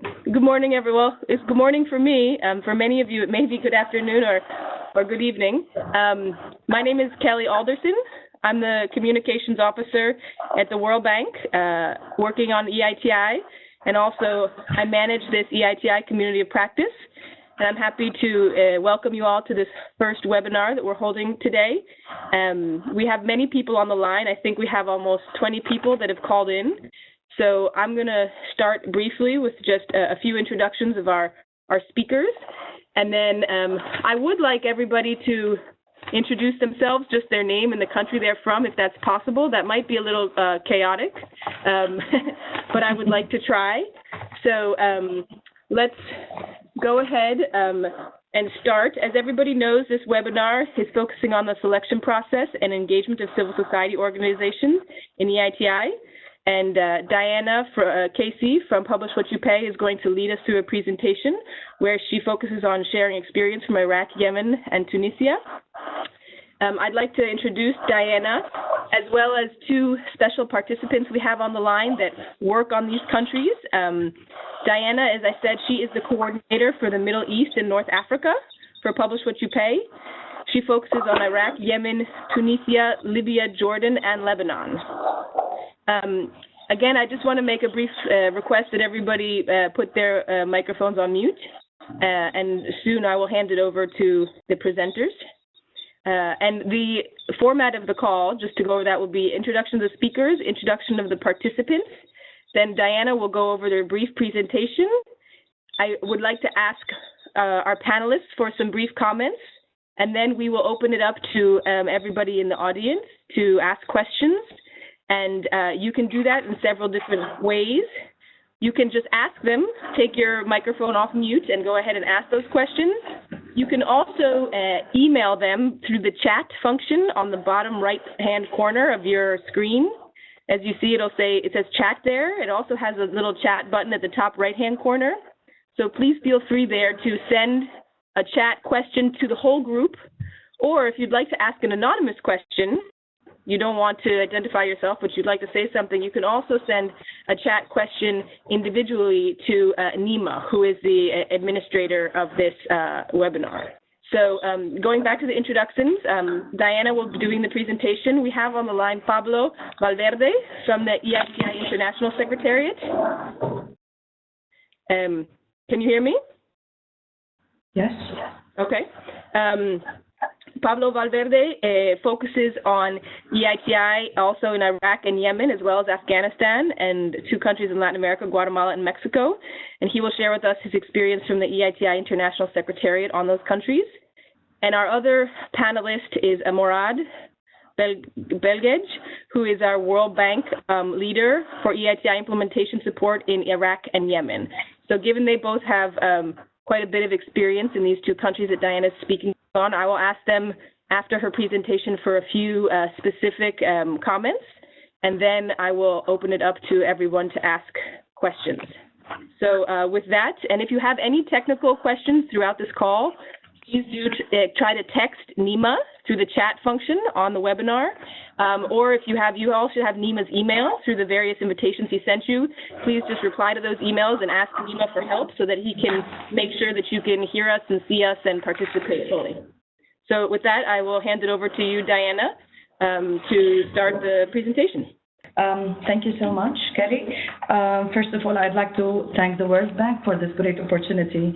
Good morning, everyone. It's good morning for me. For many of you, it may be good afternoon or good evening. My name is Kelly Alderson. I'm the Communications Officer at the World Bank, working on EITI, and also I manage this EITI Community of Practice. And I'm happy to welcome you all to this first webinar that we're holding today. We have many people on the line. I think we have almost 20 people that have called in. So I'm going to start briefly with just a few introductions of our speakers. And then I would like everybody to introduce themselves, just their name and the country they're from, if that's possible. That might be a little chaotic, but I would like to try. So let's go ahead and start. As everybody knows, this webinar is focusing on the selection process and engagement of civil society organizations in EITI. And Diana Casey from Publish What You Pay is going to lead us through a presentation where she focuses on sharing experience from Iraq, Yemen, and Tunisia. I'd like to introduce Diana, as well as two special participants we have on the line that work on these countries. Diana, as I said, she is the coordinator for the Middle East and North Africa for Publish What You Pay. She focuses on Iraq, Yemen, Tunisia, Libya, Jordan, and Lebanon. Again, I just want to make a brief request that everybody put their microphones on mute, and soon I will hand it over to the presenters. And the format of the call, just to go over that, will be introduction of the speakers, introduction of the participants. Then Diana will go over their brief presentation. I would like to ask our panelists for some brief comments, and then we will open it up to everybody in the audience to ask questions. And you can do that in several different ways. You can just ask them, take your microphone off mute and go ahead and ask those questions. You can also email them through the chat function on the bottom right-hand corner of your screen. As you see, it says chat there. It also has a little chat button at the top right-hand corner. So please feel free there to send a chat question to the whole group. Or if you'd like to ask an anonymous question, you don't want to identify yourself, but you'd like to say something, you can also send a chat question individually to Nima, who is the administrator of this webinar. So going back to the introductions, Diana will be doing the presentation. We have on the line Pablo Valverde from the EITI International Secretariat. Can you hear me? Yes. Okay. Pablo Valverde focuses on EITI also in Iraq and Yemen, as well as Afghanistan, and two countries in Latin America, Guatemala and Mexico. And he will share with us his experience from the EITI International Secretariat on those countries. And our other panelist is Morad Belgej, who is our World Bank leader for EITI implementation support in Iraq and Yemen. So given they both have quite a bit of experience in these two countries that Diana is speaking on, I will ask them after her presentation for a few specific comments, and then I will open it up to everyone to ask questions. So with that, and if you have any technical questions throughout this call, please do try to text Nima through the chat function on the webinar, or if you all should have Nima's email through the various invitations he sent you. Please just reply to those emails and ask Nima for help so that he can make sure that you can hear us and see us and participate fully. So with that, I will hand it over to you, Diana, to start the presentation. Thank you so much, Kelly. First of all, I'd like to thank the World Bank for this great opportunity.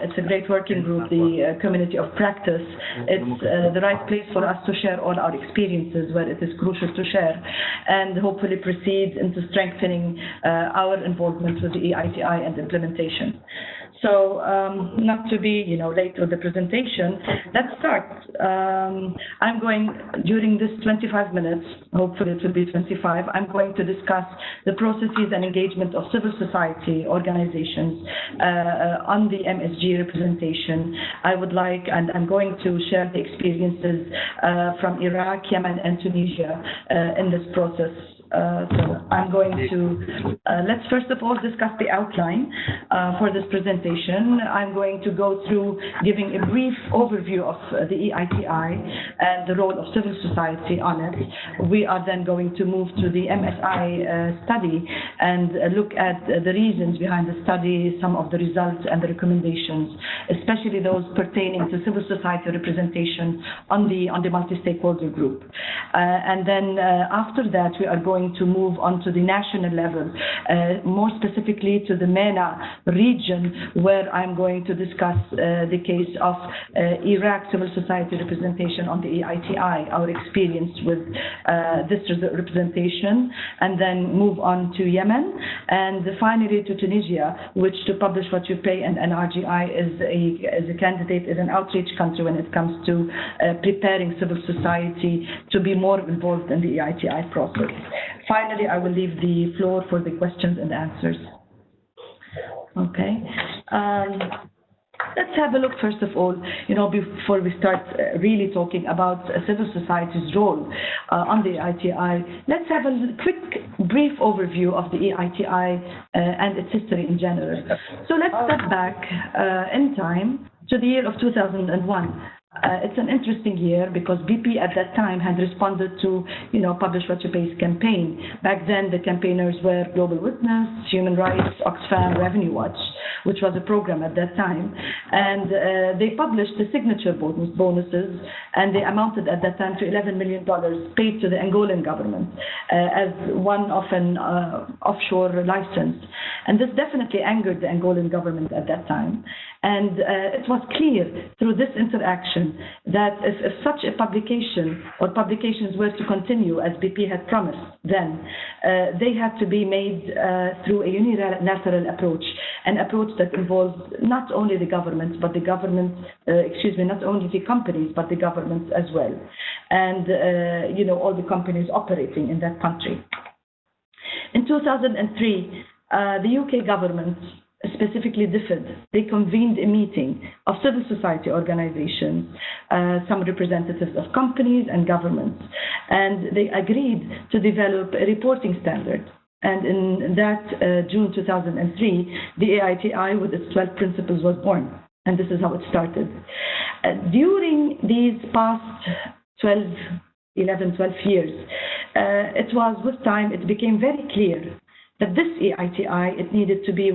It's a great working group, the community of practice. It's the right place for us to share all our experiences where it is crucial to share, and hopefully proceed into strengthening our involvement with the EITI and implementation. So not to be late with the presentation, let's start. I'm going, during this 25 minutes, hopefully it will be 25, I'm going to discuss the processes and engagement of civil society organizations on the MSG representation. I would like, and I'm going to share the experiences from Iraq, Yemen, and Tunisia in this process. So I'm going to, let's first of all discuss the outline for this presentation. I'm going to go through giving a brief overview of the EITI and the role of civil society on it. We are then going to move to the MSI study and look at the reasons behind the study, some of the results and the recommendations, especially those pertaining to civil society representation on the multi-stakeholder group. And then after that, we are going to move on to the national level, more specifically to the MENA region, where I'm going to discuss the case of Iraq civil society representation on the EITI, our experience with this representation, and then move on to Yemen, and finally to Tunisia, which, to publish what you pay and NRGI is a candidate, is an outreach country when it comes to preparing civil society to be more involved in the EITI process. Finally, I will leave the floor for the questions and answers. Okay. Let's have a look, first of all, before we start really talking about civil society's role on the EITI, let's have a quick, brief overview of the EITI and its history in general. So let's step back in time to the year of 2001. It's an interesting year because BP at that time had responded to, Publish What You Pay's campaign. Back then, the campaigners were Global Witness, Human Rights, Oxfam, Revenue Watch, which was a program at that time. And they published the signature bonuses, and they amounted at that time to $11 million paid to the Angolan government as one of an offshore license. And this definitely angered the Angolan government at that time. And it was clear through this interaction that if such a publication or publications were to continue as BP had promised then, they had to be made through a unilateral approach, an approach that involves not only the government, but the government, not only the companies, but the government as well. And, all the companies operating in that country. In 2003, the UK government, specifically DFID, they convened a meeting of civil society organizations, some representatives of companies and governments, and they agreed to develop a reporting standard. And in that June 2003, the EITI with its 12 principles was born, and this is how it started. During these past 11, 12 years, it was with time, it became very clear that this EITI, it needed to be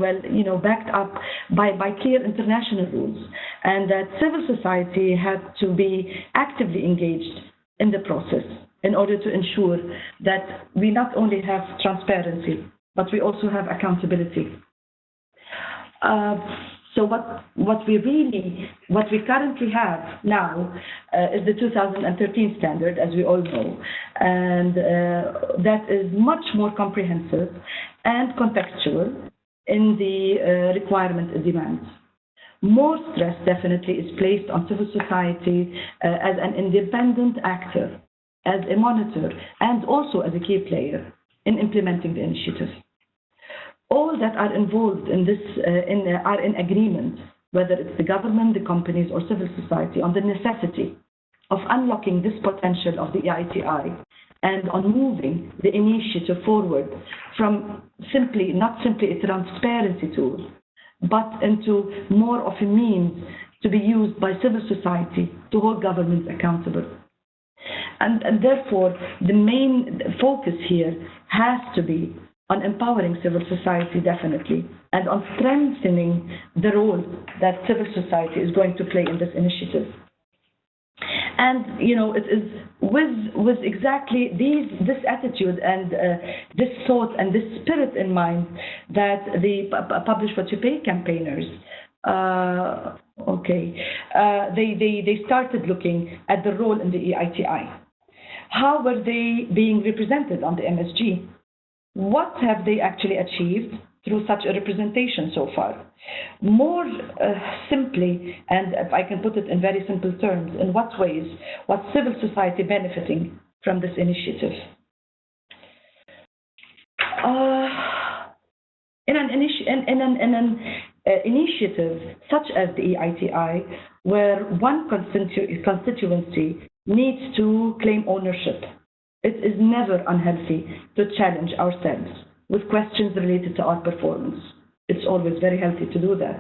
backed up by clear international rules, and that civil society had to be actively engaged in the process in order to ensure that we not only have transparency, but we also have accountability. So what we currently have now is the 2013 standard, as we all know, and that is much more comprehensive and contextual in the requirement and demands. More stress definitely is placed on civil society as an independent actor, as a monitor, and also as a key player in implementing the initiative. All that are involved in this are in agreement, whether it's the government, the companies, or civil society, on the necessity of unlocking this potential of the EITI and on moving the initiative forward from not simply a transparency tool, but into more of a means to be used by civil society to hold governments accountable. And therefore, the main focus here has to be on empowering civil society, definitely, and on strengthening the role that civil society is going to play in this initiative. And, it is with exactly this attitude and this thought and this spirit in mind that the Publish What You Pay campaigners, they started looking at the role in the EITI. How were they being represented on the MSG? What have they actually achieved through such a representation so far? More simply, and if I can put it in very simple terms, in what ways was civil society benefiting from this initiative? In an initiative such as the EITI, where one constituency needs to claim ownership It is never unhealthy to challenge ourselves with questions related to our performance. It's always very healthy to do that.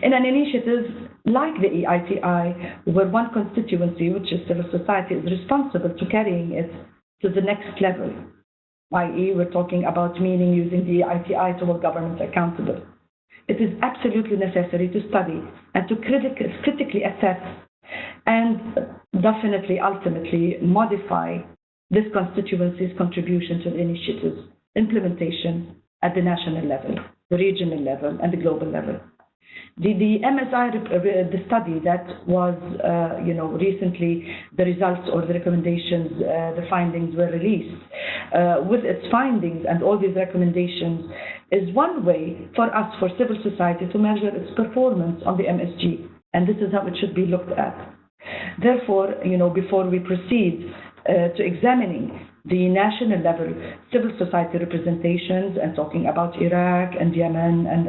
In an initiative like the EITI, where one constituency, which is civil society, is responsible to carrying it to the next level, i.e. we're talking about meaning using the EITI to hold governments accountable. It is absolutely necessary to study and to critically assess and definitely, ultimately modify this constituency's contribution to the initiative's implementation at the national level, the regional level, and the global level. The MSI, the study that was, recently the results or the recommendations, the findings were released. With its findings and all these recommendations is one way for us, for civil society, to measure its performance on the MSG, and this is how it should be looked at. Therefore, before we proceed to examining the national level civil society representations and talking about Iraq and Yemen and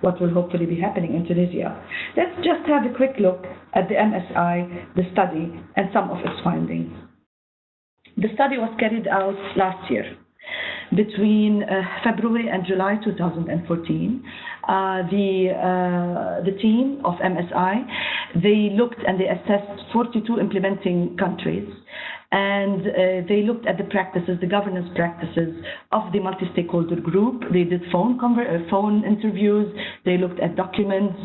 what will hopefully be happening in Tunisia, let's just have a quick look at the MSI, the study, and some of its findings. The study was carried out last year. Between February and July 2014, the team of MSI, they looked and they assessed 42 implementing countries, and they looked at the practices, the governance practices of the multi-stakeholder group. They did phone interviews. They looked at documents.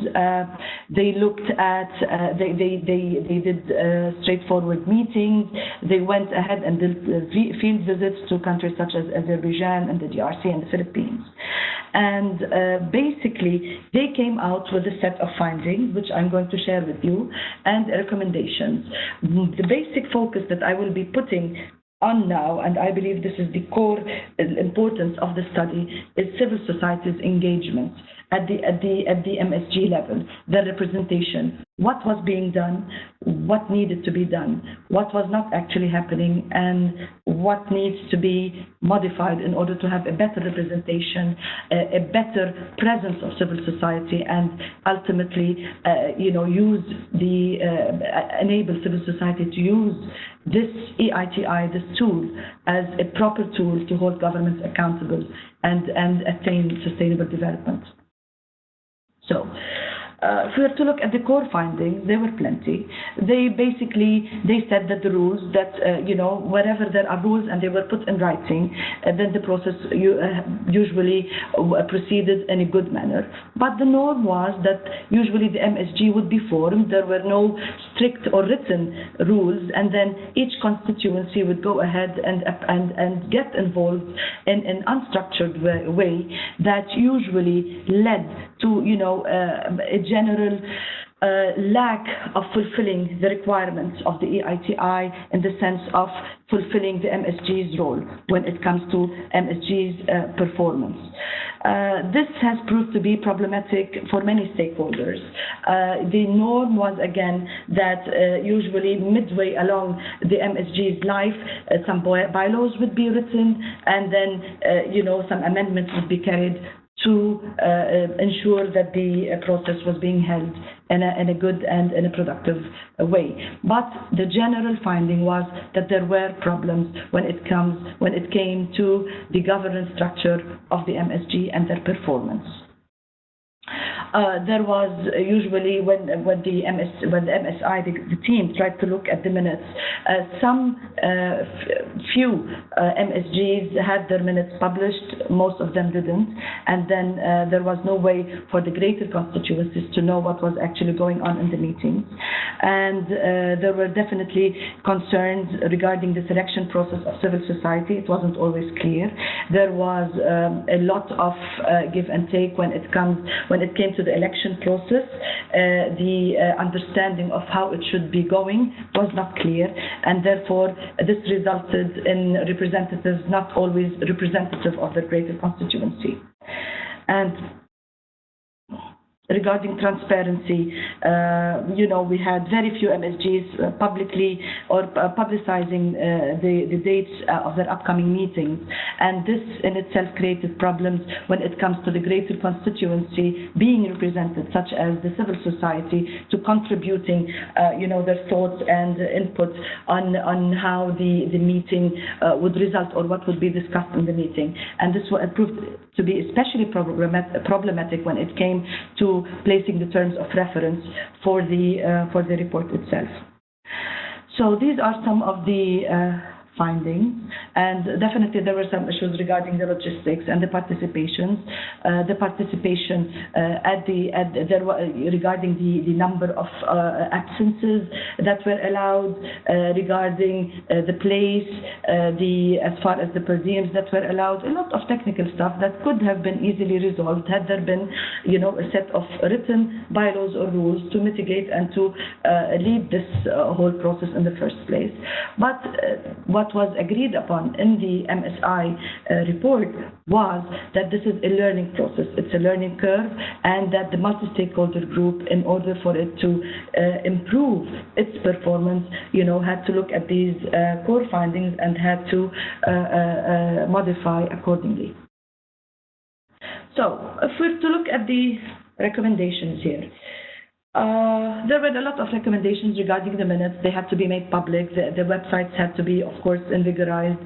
They looked at they did straightforward meetings. They went ahead and did field visits to countries such as Azerbaijan and the DRC and the Philippines. And basically, they came out with a set of findings, which I'm going to share with you, and recommendations. The basic focus that I will be putting on now, and I believe this is the core importance of the study, is civil society's engagement at the MSG level, the representation, what was being done, what needed to be done, what was not actually happening, and what needs to be modified in order to have a better representation, a better presence of civil society, and ultimately, enable civil society to use this EITI, this tool, as a proper tool to hold governments accountable and attain sustainable development. So, if we were to look at the core findings, there were plenty. They said that the rules, that, wherever there are rules and they were put in writing, then the process usually proceeded in a good manner. But the norm was that usually the MSG would be formed. There were no strict or written rules, and then each constituency would go ahead and get involved in an unstructured way that usually led to, a general lack of fulfilling the requirements of the EITI in the sense of fulfilling the MSG's role when it comes to MSG's performance. This has proved to be problematic for many stakeholders. The norm was, again, that usually midway along the MSG's life, some bylaws would be written, and then, some amendments would be carried to ensure that the process was being held in a good and in a productive way. But the general finding was that there were problems when it came to the governance structure of the MSG and their performance. There was usually when the MSI, the team tried to look at the minutes, few MSGs had their minutes published, most of them didn't, and then there was no way for the greater constituencies to know what was actually going on in the meetings. And there were definitely concerns regarding the selection process of civil society. It wasn't always clear. There was a lot of give and take when it came to the election process. The understanding of how it should be going was not clear, and therefore this resulted in representatives not always representative of the greater constituency. And regarding transparency, we had very few MSGs publicly or publicizing the dates of their upcoming meetings. And this in itself created problems when it comes to the greater constituency being represented, such as the civil society, to contributing, their thoughts and input on how the meeting would result or what would be discussed in the meeting. And this proved to be especially problematic when it came to placing the terms of reference for the report itself. So these are some of the findings, and definitely there were some issues regarding the logistics and the participations. The participation regarding the number of absences that were allowed, regarding the place, as far as the per diems that were allowed, a lot of technical stuff that could have been easily resolved had there been, a set of written bylaws or rules to mitigate and to lead this whole process in the first place. But what was agreed upon in the MSI report was that this is a learning process. It's a learning curve, and that the multi-stakeholder group, in order for it to improve its performance, had to look at these core findings and had to modify accordingly. So if we're to look at the recommendations here, there were a lot of recommendations regarding the minutes. They had to be made public. The websites had to be, of course, invigorized.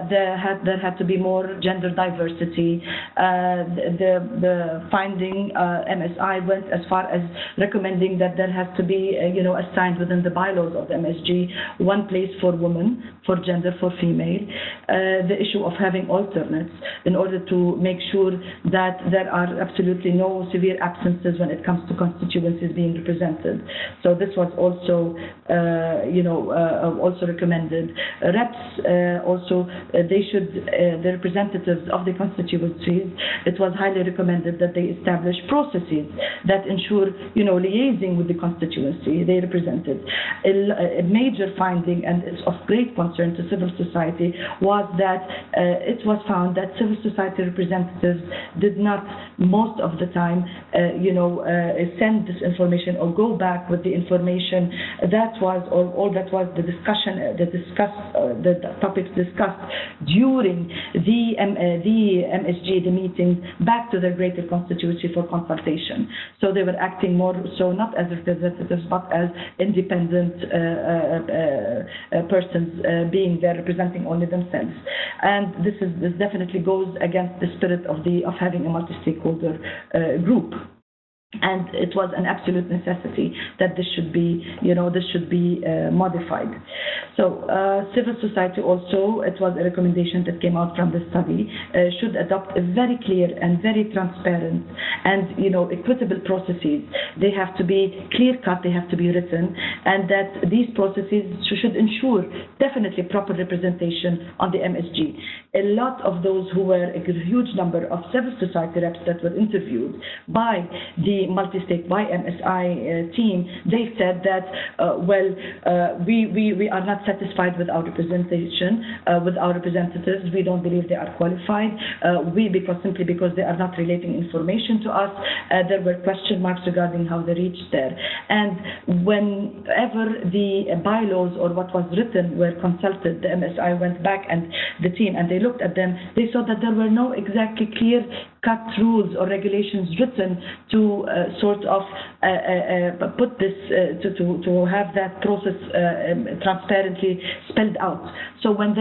There had to be more gender diversity. The finding, MSI went as far as recommending that there has to be, assigned within the bylaws of the MSG, one place for women, for gender, for female. The issue of having alternates in order to make sure that there are absolutely no severe absences when it comes to constituencies being represented. So this was also, also recommended. Reps also, the representatives of the constituencies, it was highly recommended that they establish processes that ensure, liaising with the constituency they represented. A major finding, and it's of great concern to civil society, was that it was found that civil society representatives did not, most of the time, send this information or go back with the information that was, or all that was the discussion, the topics discussed during the MSG, the meeting, back to their greater constituency for consultation. So they were acting more so not as representatives but as independent persons being there representing only themselves. And this definitely goes against the spirit of having a multi-stakeholder group. And it was an absolute necessity that this should be, modified. So civil society also, it was a recommendation that came out from the study, should adopt a very clear and very transparent and, equitable processes. They have to be clear-cut, they have to be written, and that these processes should ensure definitely proper representation on the MSG. A lot of those who were a huge number of civil society reps that were interviewed by the multi-state, by MSI team, they said that, we are not satisfied with our representation, with our representatives. We don't believe they are qualified. Simply because they are not relating information to us. There were question marks regarding how they reached there. And whenever the bylaws or what was written were consulted, the MSI went back and the team, and they looked at them, they saw that there were no exactly clear-cut rules or regulations written to sort of put this, to have that process transparently spelled out. So where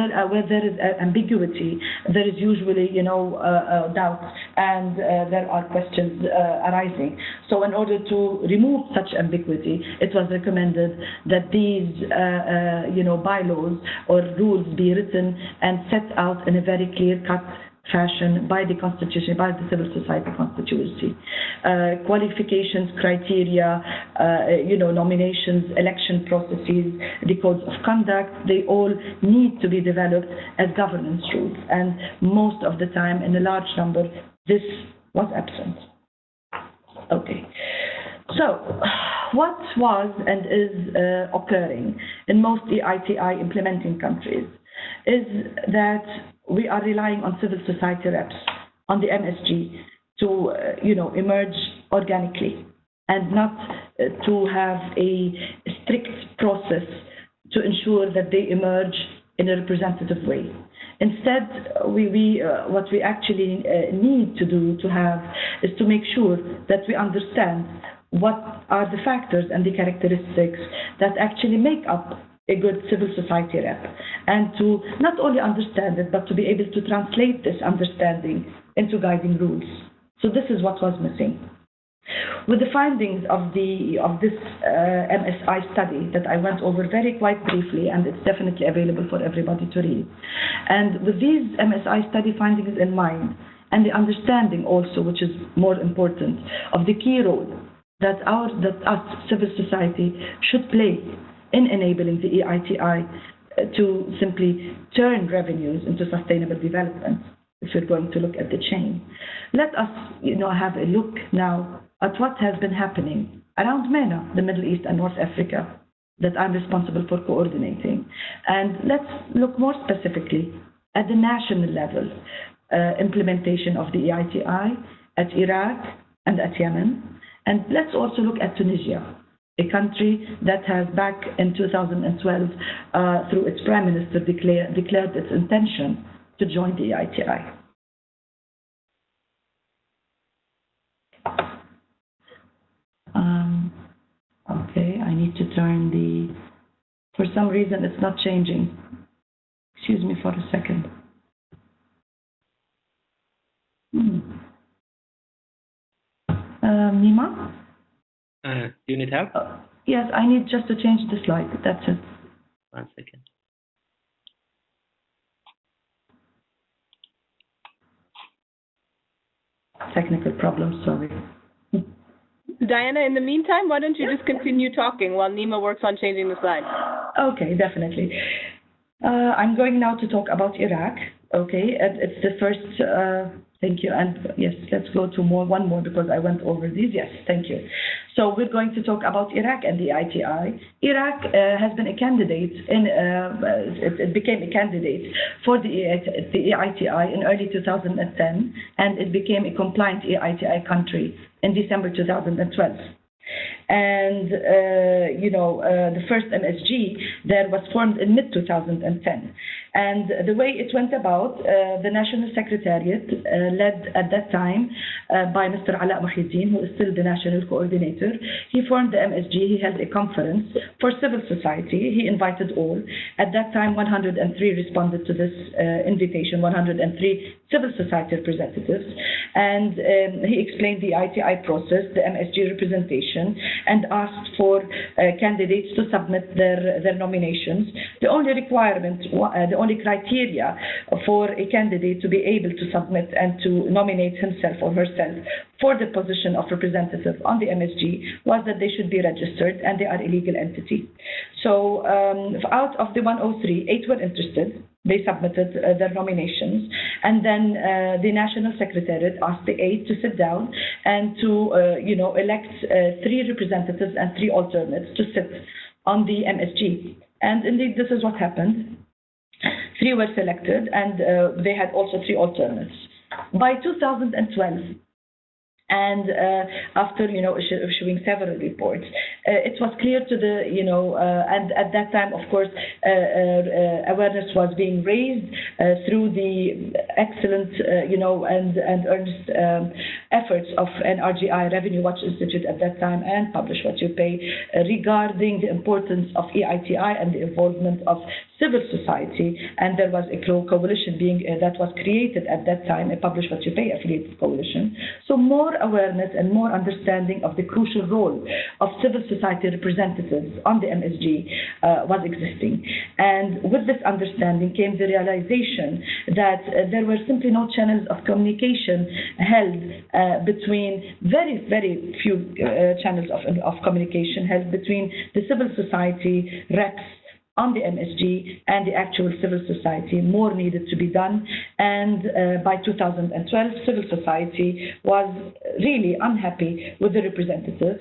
there is ambiguity, there is usually, doubt, and there are questions arising. So in order to remove such ambiguity, it was recommended that these, bylaws or rules be written and set out in a very clear-cut fashion by the constitution, by the civil society constituency. Qualifications, criteria, nominations, election processes, the codes of conduct, they all need to be developed as governance rules. And most of the time, in a large number, this was absent. Okay. So, what was and is occurring in most EITI implementing countries is that we are relying on civil society reps, on the MSG, to emerge organically and not to have a strict process to ensure that they emerge in a representative way. Instead, what we actually need to do to have is to make sure that we understand what are the factors and the characteristics that actually make up a good civil society rep, and to not only understand it, but to be able to translate this understanding into guiding rules. So this is what was missing. With the findings of this MSI study that I went over quite briefly, and it's definitely available for everybody to read. And with these MSI study findings in mind, and the understanding also, which is more important, of the key role that us, civil society, should play in enabling the EITI to simply turn revenues into sustainable development, if we're going to look at the chain. Let us have a look now at what has been happening around MENA, the Middle East and North Africa, that I'm responsible for coordinating. And let's look more specifically at the national level implementation of the EITI at Iraq and at Yemen. And let's also look at Tunisia, a country that has back in 2012, through its prime minister, declared its intention to join the EITI. Okay, I need to turn for some reason it's not changing. Excuse me for a second. Nima? Do you need help? Yes, I need just to change the slide. That's it. 1 second. Technical problem, sorry. Diana, in the meantime, why don't you just continue talking while Nima works on changing the slide? Okay, definitely. I'm going now to talk about Iraq. Okay, and it's the first. Thank you. And yes, let's go to one more because I went over these. Yes, thank you. So we're going to talk about Iraq and the EITI. Iraq has been a candidate it became a candidate for the EITI in early 2010, and it became a compliant EITI country in December 2012. And the first MSG there was formed in mid-2010. And the way it went about, the National Secretariat, led at that time by Mr. Ala Muhyiddin, who is still the National Coordinator, he formed the MSG. He held a conference for civil society. He invited all. At that time, 103 responded to this invitation, 103 civil society representatives. And he explained the ITI process, the MSG representation, and asked for candidates to submit their nominations. The only requirement, the only criteria for a candidate to be able to submit and to nominate himself or herself for the position of representative on the MSG was that they should be registered and they are a legal entity. So out of the 103, 8 were interested. They submitted their nominations, and then the National Secretariat asked the 8 to sit down and to elect 3 representatives and 3 alternates to sit on the MSG. And indeed, this is what happened. 3 were selected, and they had also 3 alternates. By 2012, and after issuing several reports, it was clear to the and at that time, of course, awareness was being raised through the excellent and earnest efforts of NRGI, Revenue Watch Institute at that time, and Publish What You Pay, regarding the importance of EITI and the involvement of civil society. And there was a coalition that was created at that time, a Publish What You Pay affiliated coalition. So more awareness and more understanding of the crucial role of civil society representatives on the MSG was existing. And with this understanding came the realization that there were simply no channels of communication held between very, very few channels of communication held between the civil society reps on the MSG and the actual civil society. More needed to be done, and by 2012 civil society was really unhappy with the representatives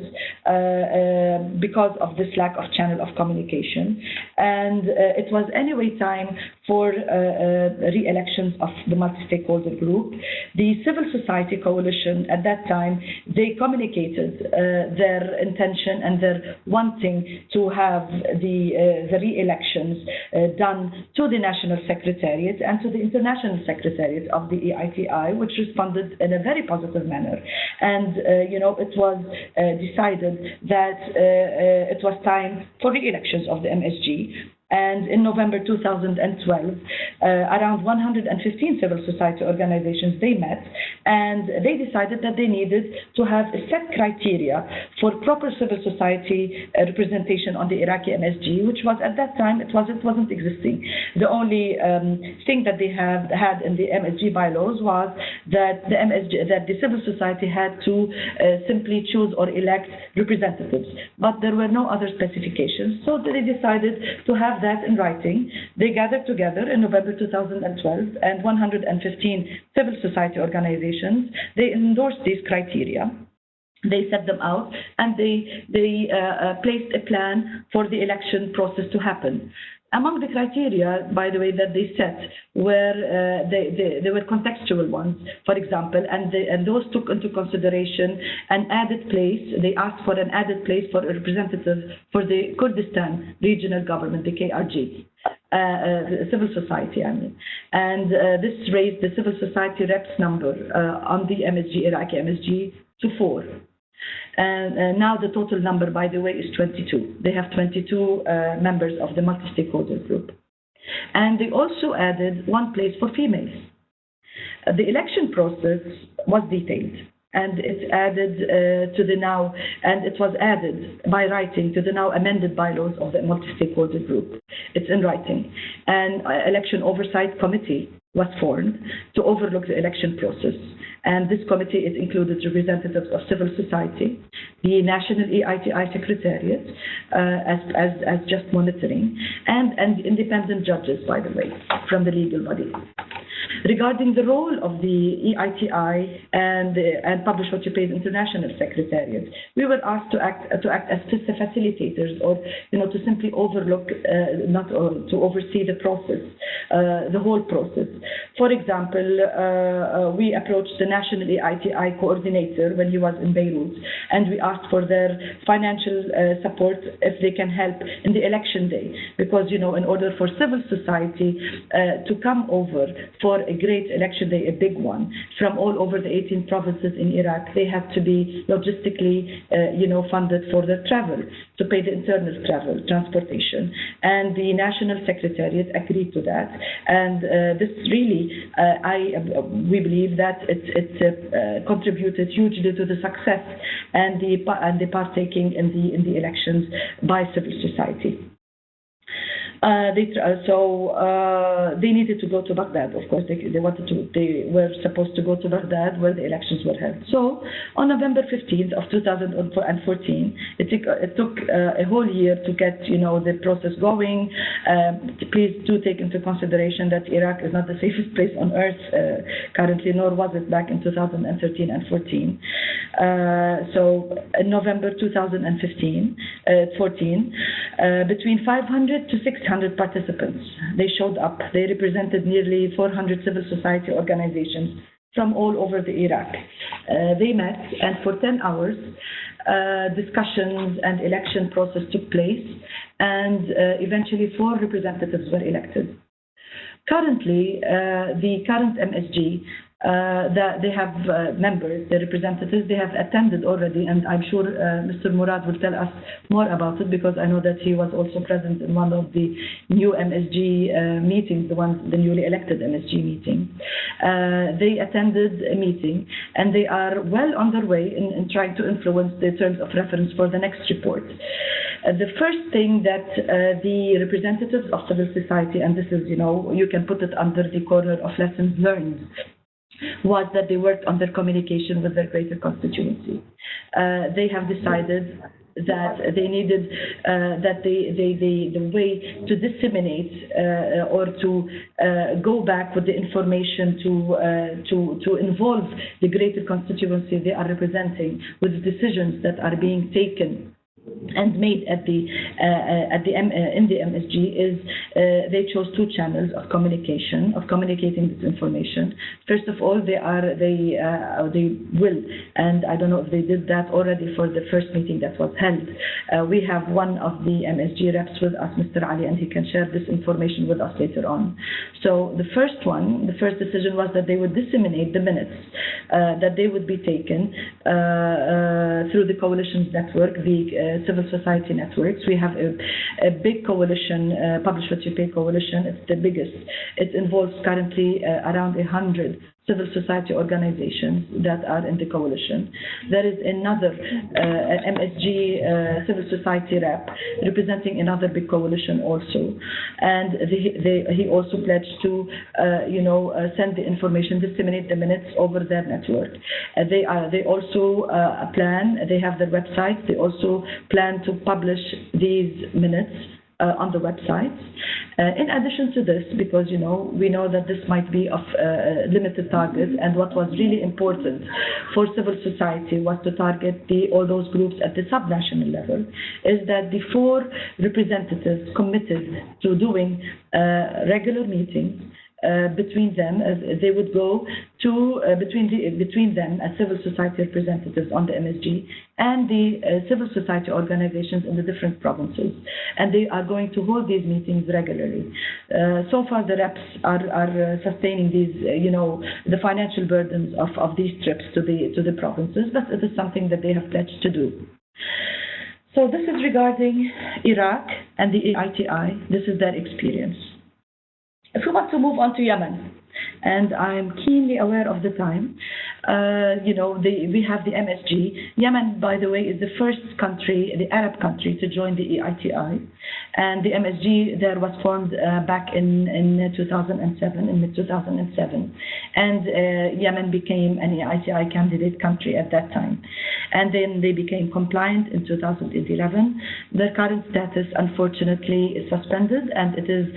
because of this lack of channel of communication, and it was anyway time for re-elections of the multi-stakeholder group. The civil society coalition at that time, they communicated their intention and their wanting to have the re-elections done to the National Secretariat and to the International Secretariat of the EITI, which responded in a very positive manner. And, it was decided that it was time for re-elections of the MSG. And in November 2012, around 115 civil society organizations, they met and they decided that they needed to have a set criteria for proper civil society representation on the Iraqi MSG, which was at that time, it wasn't existing. The only thing that they had in the MSG bylaws was that the civil society had to simply choose or elect representatives, but there were no other specifications. So they decided to have that in writing. They gathered together in November 2012 and 115 civil society organizations. They endorsed these criteria. They set them out and they placed a plan for the election process to happen. Among the criteria, by the way, that they set were they were contextual ones, for example, and those took into consideration an added place. They asked for an added place for a representative for the Kurdistan regional government, the KRG. Civil society, I mean. And this raised the civil society reps number on the MSG, Iraqi MSG, to 4. And now the total number, by the way, is 22. They have 22 members of the multi-stakeholder group. And they also added one place for females. The election process was detailed, and it was added by writing to the now amended bylaws of the multi-stakeholder group. It's in writing. An election oversight committee was formed to overlook the election process. And this committee, it included representatives of civil society, the National EITI Secretariat, as just monitoring, and independent judges, by the way, from the legal body. Regarding the role of the EITI and Publish What You Pay International Secretariat, we were asked to act as facilitators, or to simply overlook, to oversee the process, the whole process. For example, we approached the National EITI coordinator when he was in Beirut, and we asked for their financial support if they can help in the election day, because in order for civil society to come over for a great election day, a big one, from all over the 18 provinces in Iraq, they had to be logistically, funded for their travel, to pay the internal travel, transportation. And the National Secretariat agreed to that. And this really, we believe that it contributed hugely to the success and the partaking in the elections by civil society. They needed to go to Baghdad. Of course, they were supposed to go to Baghdad where the elections were held. So on November 15th of 2014, it took a whole year to get the process going. Please do take into consideration that Iraq is not the safest place on earth currently, nor was it back in 2013 and 14. So in November 2014, between 500 to 600 participants, they showed up. They represented nearly 400 civil society organizations from all over the Iraq. They met, and for 10 hours, discussions and election process took place, and eventually 4 representatives were elected. Currently, the current MSG, they have members, the representatives, they have attended already, and I'm sure Mr. Murad will tell us more about it, because I know that he was also present in one of the new MSG meetings, the newly elected MSG meeting. They attended a meeting, and they are well on their way in trying to influence the terms of reference for the next report. The first thing that the representatives of civil society, and this is, you can put it under the corner of lessons learned, was that they worked on their communication with their greater constituency. They have decided that they needed the way to disseminate or to go back with the information to involve the greater constituency they are representing with decisions that are being taken and made at the in the MSG is they chose two channels of communicating this information. First of all, they will, and I don't know if they did that already for the first meeting that was held. We have one of the MSG reps with us, Mr. Ali, and he can share this information with us later on. So the first decision was that they would disseminate the minutes that they would be taken through the coalition's network, the civil society networks. We have a big coalition, Publish What You Pay coalition. It's the biggest. It involves currently around 100 civil society organizations that are in the coalition. There is another MSG civil society rep representing another big coalition also, and he also pledged to send the information, disseminate the minutes over their network. They also plan. They have their website. They also plan to publish these minutes on the websites. In addition to this, because we know that this might be of limited target, and what was really important for civil society was to target all those groups at the subnational level, is that the 4 representatives committed to doing regular meetings between them, they would go to between them as civil society representatives on the MSG and the civil society organizations in the different provinces, and they are going to hold these meetings regularly. So far, the reps are sustaining these, the financial burdens of these trips to the provinces, but it is something that they have pledged to do. So this is regarding Iraq and the Eiti. This is their experience. If we want to move on to Yemen, and I'm keenly aware of the time, we have the MSG. Yemen, by the way, is the first country, the Arab country, to join the EITI. And the MSG there was formed back in 2007, in mid-2007. And Yemen became an EITI candidate country at that time. And then they became compliant in 2011. Their current status, unfortunately, is suspended, and it is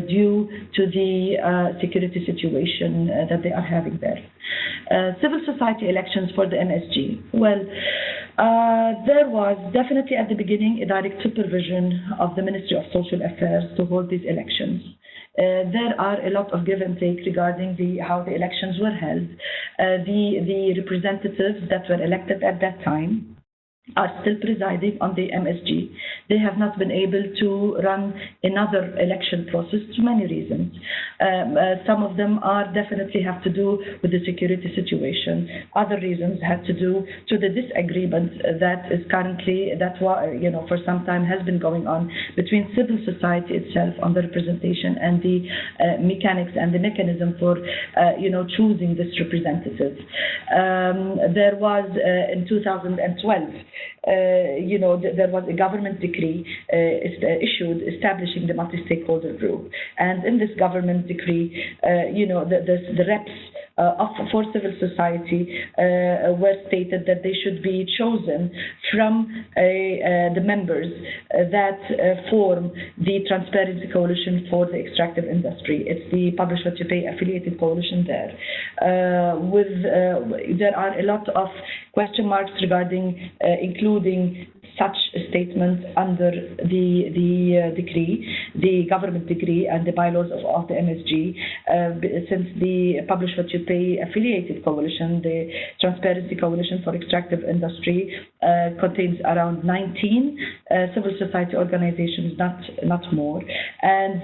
due to the security situation that they are having there. Civil society elections for the MSG. Well, there was definitely at the beginning a direct supervision of the Ministry of Social Affairs to hold these elections. There are a lot of give and take regarding how the elections were held. The representatives that were elected at that time are still presiding on the MSG. They have not been able to run another election process for many reasons. Some of them definitely have to do with the security situation. Other reasons have to do to the disagreement that is currently, for some time has been going on between civil society itself on the representation and the mechanics and the mechanism for, choosing this representative. There was in 2012. There was a government decree issued establishing the multi-stakeholder group. And in this government decree, the reps for civil society were stated that they should be chosen from the members that form the Transparency Coalition for the Extractive Industry. It's the Publish What You Pay affiliated coalition there. There are a lot of question marks regarding including such a statement under the decree, the government decree and the bylaws of the MSG, since the Publish What You Pay affiliated coalition, the Transparency Coalition for Extractive Industry, contains around 19 civil society organizations, not more. And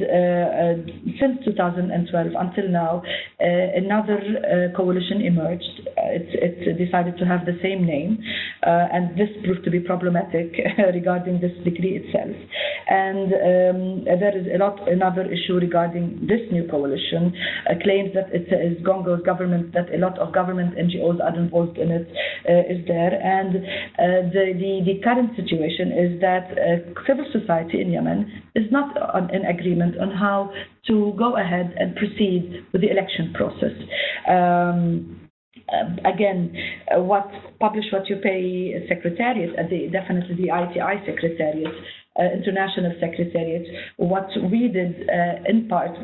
since 2012 until now, another coalition emerged. It decided to have the same name, and this proved to be problematic regarding this decree itself. And there is another issue regarding this new coalition, claims that it is Gongo's government, that a lot of government NGOs are involved in it, is there. And the current situation is that civil society in Yemen is not in agreement on how to go ahead and proceed with the election process. Again, what Publish What You Pay Secretariat, definitely the ITI Secretariat, International Secretariat. What we did, in part,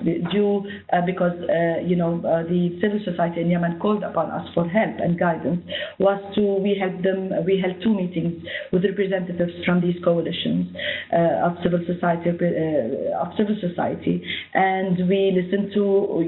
because the civil society in Yemen called upon us for help and guidance, was we held 2 meetings with representatives from these coalitions of civil society, and we listened to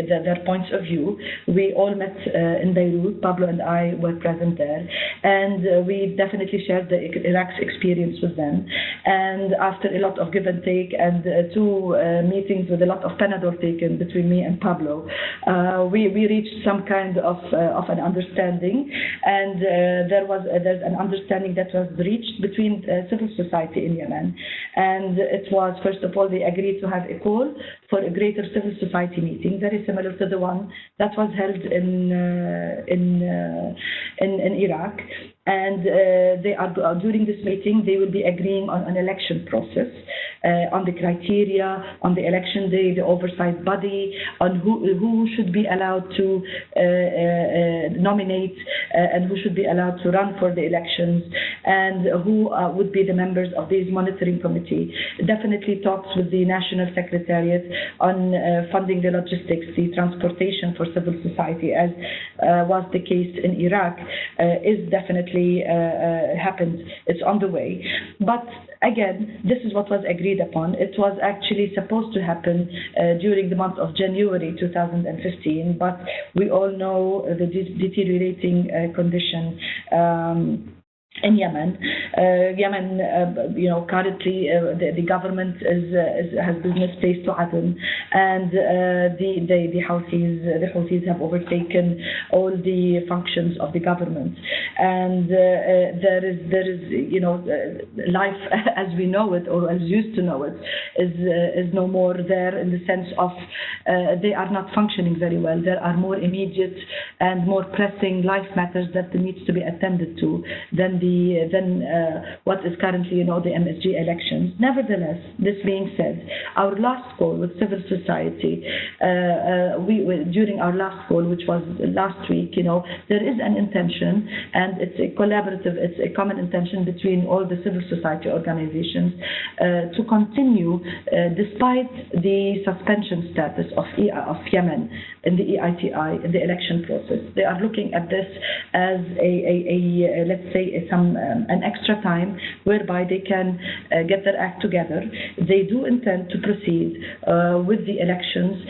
their points of view. We all met in Beirut. Pablo and I were present there, and we definitely shared Iraq's experience with them. And after a lot of give and take and 2 meetings with a lot of Panadol taken between me and Pablo, we reached some kind of an understanding, and there's an understanding that was reached between civil society in Yemen. And it was, first of all, they agreed to have a call for a greater civil society meeting, very similar to the one that was held in Iraq. And during this meeting, they will be agreeing on an election process, on the criteria, on the election day, the oversight body, on who should be allowed to nominate and who should be allowed to run for the elections, and who would be the members of this monitoring committee. Definitely talks with the National Secretariat on funding the logistics, the transportation for civil society, as was the case in Iraq, is definitely happened. It's on the way. But again, this is what was agreed upon. It was actually supposed to happen during the month of January 2015, but we all know the deteriorating condition in Yemen. Currently the government has business placed to Aden, and the Houthis have overtaken all the functions of the government, and there is life as we know it, or as used to know it, is no more there, in the sense of they are not functioning very well. There are more immediate and more pressing life matters that needs to be attended to than what is currently, the MSG elections. Nevertheless, this being said, our last call with civil society, during our last call, which was last week, there is an intention, and it's a common intention between all the civil society organizations to continue despite the suspension status of Yemen in the EITI, in the election process. They are looking at this as let's say an extra time whereby they can get their act together. They do intend to proceed with the elections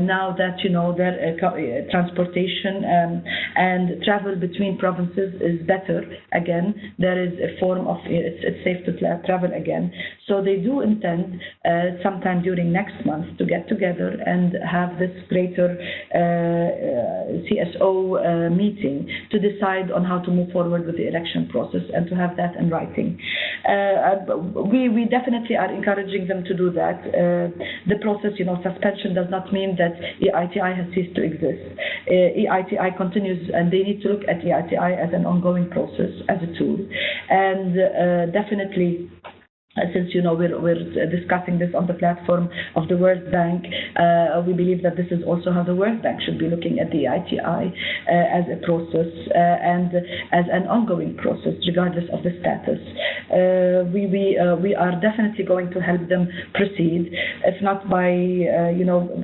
now that their transportation and travel between provinces is better again. There is a form of it's safe to travel again. So they do intend sometime during next month to get together and have this greater CSO meeting to decide on how to move forward with the election process and to have that in writing. We definitely are encouraging them to do that. The process, suspension does not mean that EITI has ceased to exist. EITI continues, and they need to look at EITI as an ongoing process, as a tool. And definitely, since we're discussing this on the platform of the World Bank, we believe that this is also how the World Bank should be looking at the ITI as a process and as an ongoing process, regardless of the status. We are definitely going to help them proceed, if not by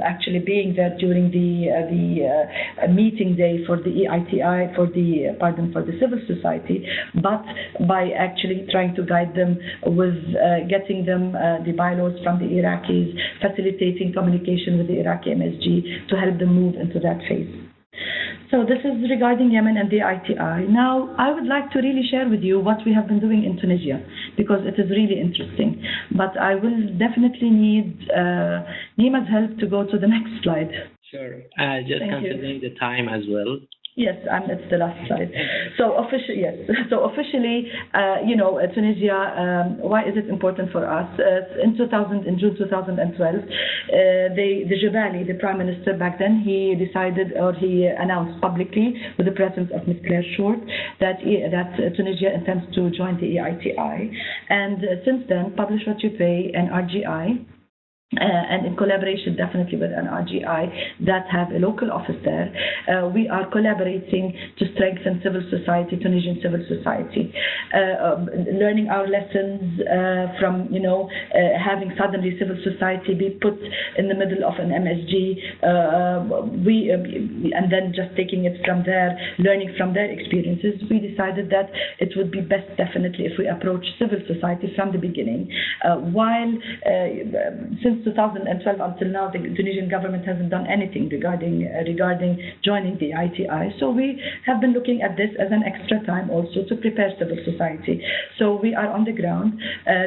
actually being there during the meeting day for the EITI, for the civil society, but by actually trying to guide them with getting them the bylaws from the Iraqis, facilitating communication with the Iraqi MSG to help them move into that phase. So this is regarding Yemen and the ITI. Now, I would like to really share with you what we have been doing in Tunisia, because it is really interesting. But I will definitely need Nima's help to go to the next slide. Sure. Just considering the time as well. Yes, it's the last slide. So officially, Tunisia. Why is it important for us? In June 2012, the Jebali, the prime minister back then, he decided, or he announced publicly, with the presence of Ms. Claire Short, that Tunisia intends to join the EITI. And since then, Publish What You Pay and RGI and in collaboration definitely with an RGI that have a local office there. We are collaborating to strengthen civil society, Tunisian civil society, learning our lessons from, having suddenly civil society be put in the middle of an MSG, and then just taking it from there, learning from their experiences. We decided that it would be best definitely if we approach civil society from the beginning. Since 2012 until now, the Tunisian government hasn't done anything regarding joining the EITI. So we have been looking at this as an extra time also to prepare civil society. So we are on the ground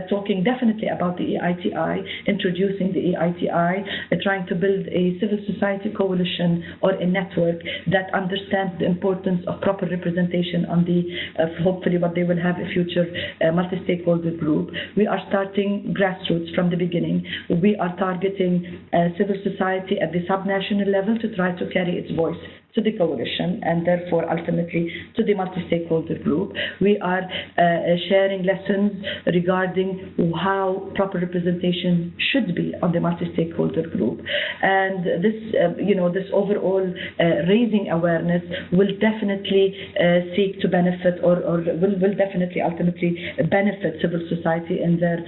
talking definitely about the EITI, introducing the EITI, trying to build a civil society coalition or a network that understands the importance of proper representation on the, hopefully what they will have a future multi-stakeholder group. We are starting grassroots from the beginning. We are targeting civil society at the subnational level to try to carry its voice to the coalition and therefore ultimately to the multi-stakeholder group. We are sharing lessons regarding how proper representation should be on the multi-stakeholder group. And this, this overall raising awareness will definitely seek to benefit or will definitely ultimately benefit civil society in their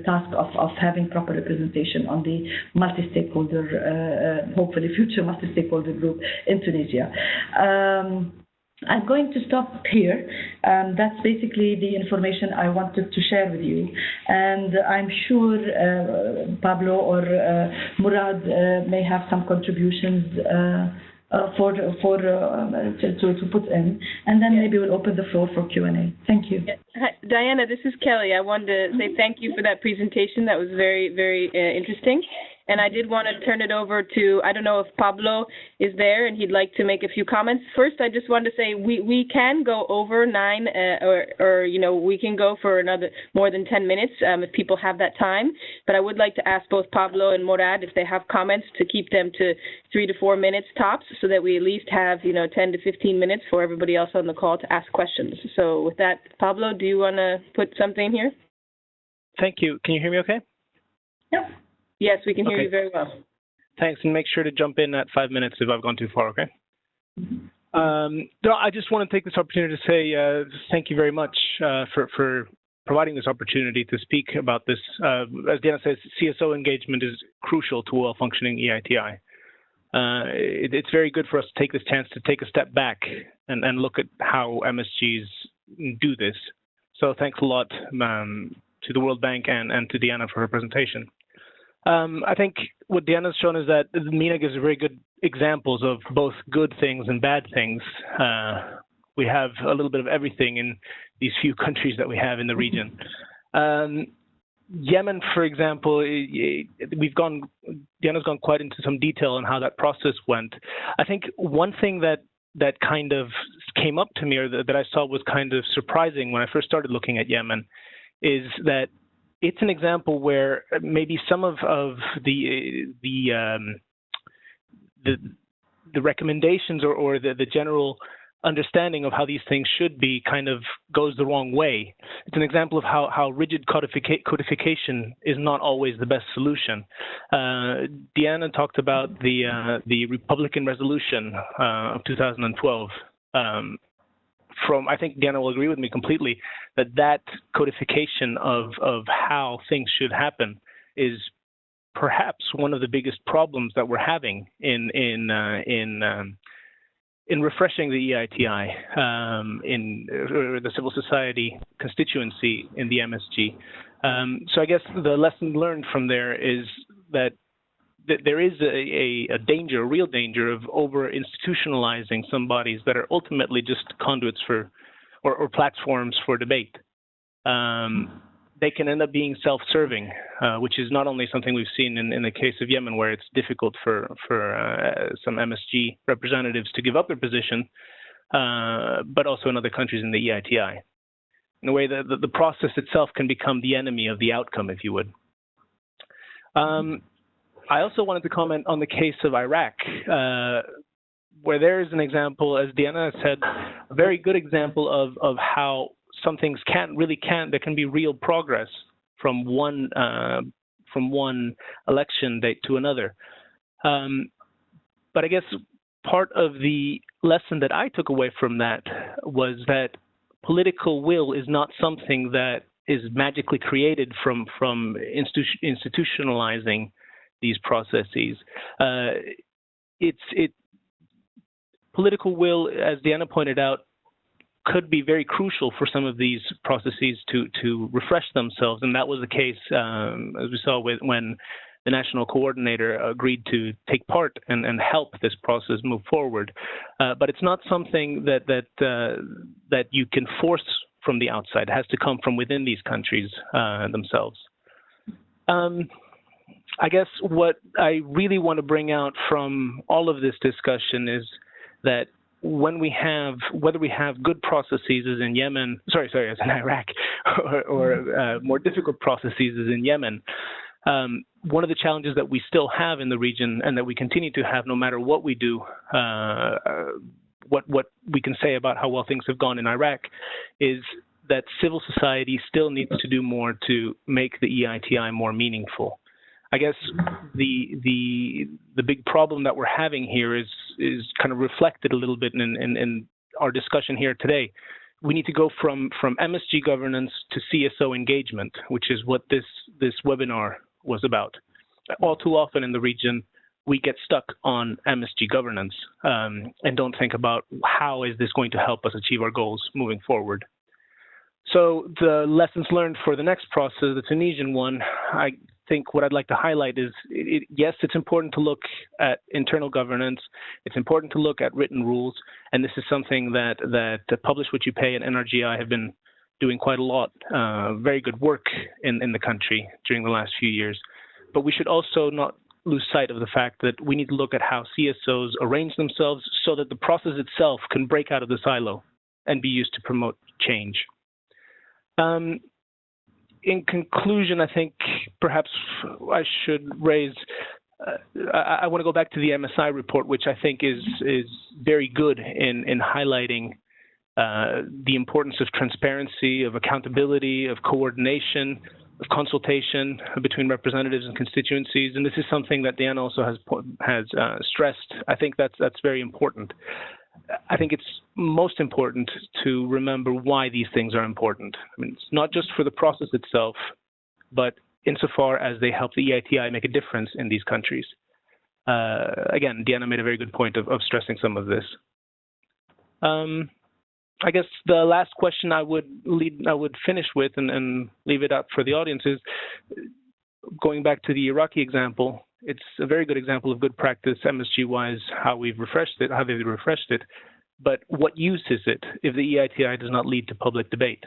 task of having proper representation on the multi-stakeholder, hopefully future multi-stakeholder group in Tunisia. I'm going to stop here. That's basically the information I wanted to share with you. And I'm sure Pablo or Murad may have some contributions to put in. And then maybe we'll open the floor for Q&A. Thank you. Hi, Diana, this is Kelly. I wanted to say thank you for that presentation. That was very, very interesting. And I did want to turn it over to, I don't know if Pablo is there and he'd like to make a few comments. First, I just wanted to say we can go over 9 or we can go for another more than 10 minutes if people have that time. But I would like to ask both Pablo and Murad if they have comments to keep them to 3 to 4 minutes tops so that we at least have, 10 to 15 minutes for everybody else on the call to ask questions. So with that, Pablo, do you want to put something here? Thank you. Can you hear me okay? Yep. Yes, we can hear you very well. Thanks, and make sure to jump in at 5 minutes if I've gone too far, okay? No, I just want to take this opportunity to say thank you very much for providing this opportunity to speak about this. As Diana says, CSO engagement is crucial to a well-functioning EITI. It's very good for us to take this chance to take a step back and look at how MSGs do this. So thanks a lot to the World Bank and to Diana for her presentation. I think what Diana's shown is that MENA gives very good examples of both good things and bad things. We have a little bit of everything in these few countries that we have in the region. Yemen, for example, Diana's gone quite into some detail on how that process went. I think one thing that kind of came up to me or that I saw was kind of surprising when I first started looking at Yemen is that it's an example where maybe some of the recommendations or the general understanding of how these things should be kind of goes the wrong way. It's an example of how rigid codification is not always the best solution. Diana talked about the Republican resolution of 2012. I think Diana will agree with me completely that codification of how things should happen is perhaps one of the biggest problems that we're having in refreshing the EITI in the civil society constituency in the MSG. So I guess the lesson learned from there is that there is a danger, a real danger of over-institutionalizing some bodies that are ultimately just conduits for, or platforms for debate. They can end up being self-serving, which is not only something we've seen in the case of Yemen, where it's difficult for some MSG representatives to give up their position, but also in other countries in the EITI. In a way, the process itself can become the enemy of the outcome, if you would. I also wanted to comment on the case of Iraq, where there is an example, as Diana said, a very good example of how some things there can be real progress from one from one election date to another. But I guess part of the lesson that I took away from that was that political will is not something that is magically created from institutionalizing these processes. Political will, as Diana pointed out, could be very crucial for some of these processes to refresh themselves, and that was the case, as we saw when the national coordinator agreed to take part and help this process move forward. But it's not something that you can force from the outside. It has to come from within these countries themselves. I guess what I really want to bring out from all of this discussion is that whether we have good processes as in Yemen, as in Iraq, or more difficult processes as in Yemen, one of the challenges that we still have in the region and that we continue to have no matter what we do, what we can say about how well things have gone in Iraq, is that civil society still needs to do more to make the EITI more meaningful. I guess the big problem that we're having here is kind of reflected a little bit in our discussion here today. We need to go from MSG governance to CSO engagement, which is what this webinar was about. All too often in the region, we get stuck on MSG governance and don't think about how is this going to help us achieve our goals moving forward. So the lessons learned for the next process, the Tunisian one, I think what I'd like to highlight is, yes, it's important to look at internal governance. It's important to look at written rules. And this is something that Publish What You Pay and NRGI have been doing quite a lot, very good work in the country during the last few years. But we should also not lose sight of the fact that we need to look at how CSOs arrange themselves so that the process itself can break out of the silo and be used to promote change. In conclusion, I think perhaps I should raise, I want to go back to the MSI report, which I think is very good in highlighting the importance of transparency, of accountability, of coordination, of consultation between representatives and constituencies. And this is something that Dan also has stressed. I think that's very important. I think it's most important to remember why these things are important. I mean, it's not just for the process itself, but insofar as they help the EITI make a difference in these countries. Again, Diana made a very good point of stressing some of this. I guess the last question I would finish with and leave it up for the audience is, going back to the Iraqi example, it's a very good example of good practice, MSG-wise, how they've refreshed it. But what use is it if the EITI does not lead to public debate?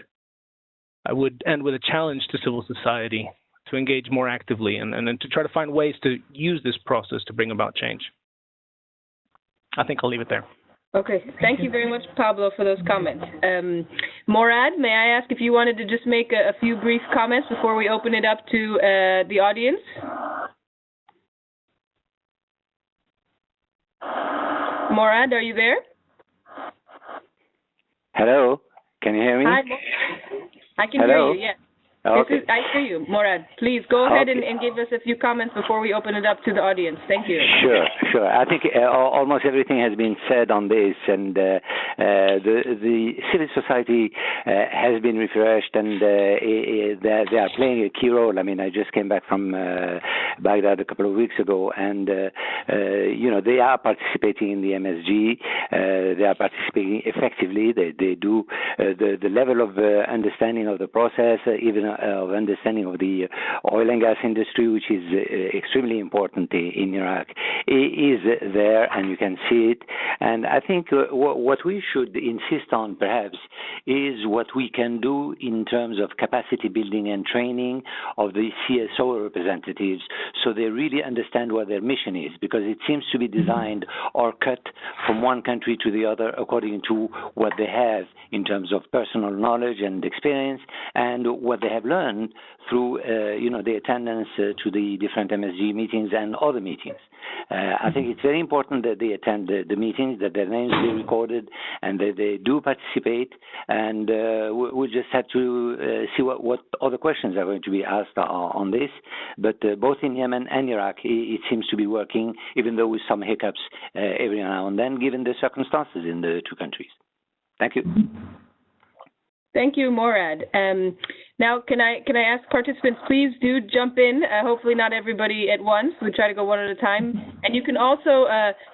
I would end with a challenge to civil society to engage more actively and to try to find ways to use this process to bring about change. I think I'll leave it there. Okay, thank you very much, Pablo, for those comments. Morad, may I ask if you wanted to just make a few brief comments before we open it up to the audience? Morad, are you there? Hello, can you hear me? Hi, I can hear you, yes. Okay. I hear you, Morad. Please go ahead and give us a few comments before we open it up to the audience. Thank you. Sure. I think almost everything has been said on this, and the civil society has been refreshed, and they are playing a key role. I mean, I just came back from Baghdad a couple of weeks ago, and they are participating in the MSG. They are participating effectively. They do the level of understanding of the process, even of understanding of the oil and gas industry, which is extremely important in Iraq, is there, and you can see it. And I think what we should insist on, perhaps, is what we can do in terms of capacity building and training of the CSO representatives, so they really understand what their mission is, because it seems to be designed or cut from one country to the other according to what they have in terms of personal knowledge and experience and what they have have learned through, the attendance to the different MSG meetings and other meetings. I think it's very important that they attend the meetings, that their names be recorded, and that they do participate. And we'll just have to see what other questions are going to be asked on this. But both in Yemen and Iraq, it seems to be working, even though with some hiccups every now and then, given the circumstances in the two countries. Thank you. Thank you, Morad. Now, can I ask participants, please do jump in. Hopefully not everybody at once. We try to go one at a time. And you can also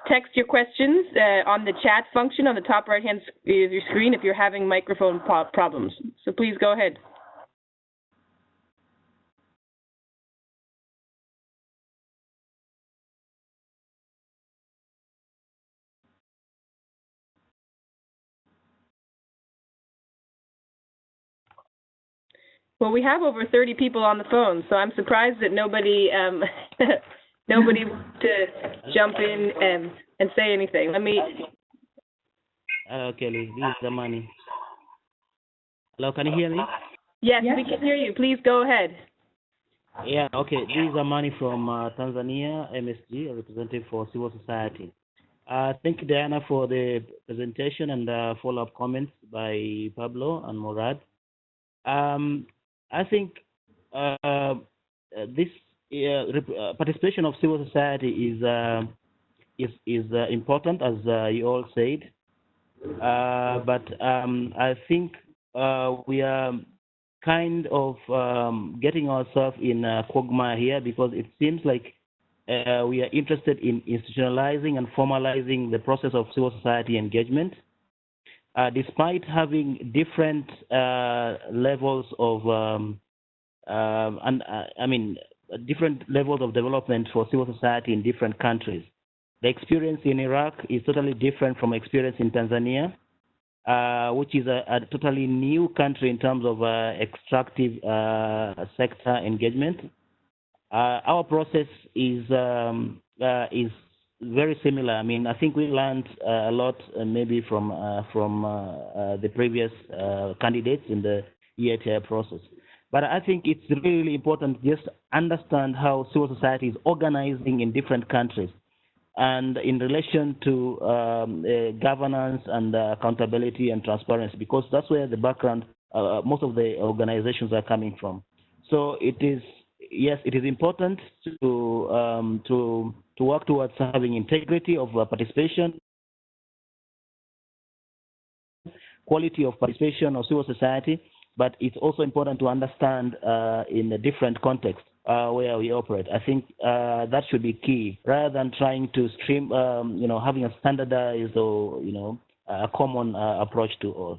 text your questions on the chat function on the top right-hand of your screen if you're having microphone problems. So please go ahead. Well, we have over 30 people on the phone, so I'm surprised that nobody nobody to jump in and say anything. Let me. Kelly, this is the money. Hello, can you hear me? Yes, we can hear you. Please go ahead. Yeah, okay. This is the money from Tanzania, MSG, a representative for civil society. Thank you, Diana, for the presentation and follow-up comments by Pablo and Morad. I think this participation of civil society is important, as you all said. But I think we are kind of getting ourselves in a quagmire here, because it seems like we are interested in institutionalizing and formalizing the process of civil society engagement. Despite having different levels of, different levels of development for civil society in different countries. The experience in Iraq is totally different from experience in Tanzania, which is a totally new country in terms of extractive sector engagement. Our process is very similar. I mean, I think we learned a lot maybe from the previous candidates in the Eiti process. But I think it's really important just to understand how civil society is organizing in different countries, and in relation to governance and accountability and transparency, because that's where the background, most of the organizations are coming from. So it is, yes, it is important to work towards having integrity of participation, quality of participation of civil society, but it's also important to understand in a different context where we operate. I think that should be key, rather than trying to stream, having a standardized or, a common approach to all.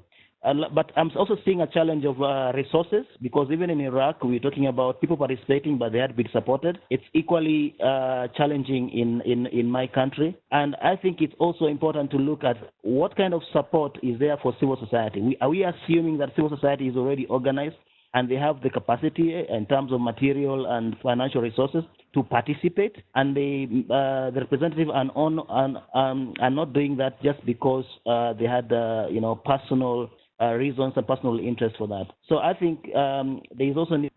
But I'm also seeing a challenge of resources, because even in Iraq, we're talking about people participating, but they had been supported. It's equally challenging in my country. And I think it's also important to look at what kind of support is there for civil society. Are we assuming that civil society is already organized and they have the capacity in terms of material and financial resources to participate, and the representative are not doing that just because they had personal reasons and personal interest for that. So I think there is also need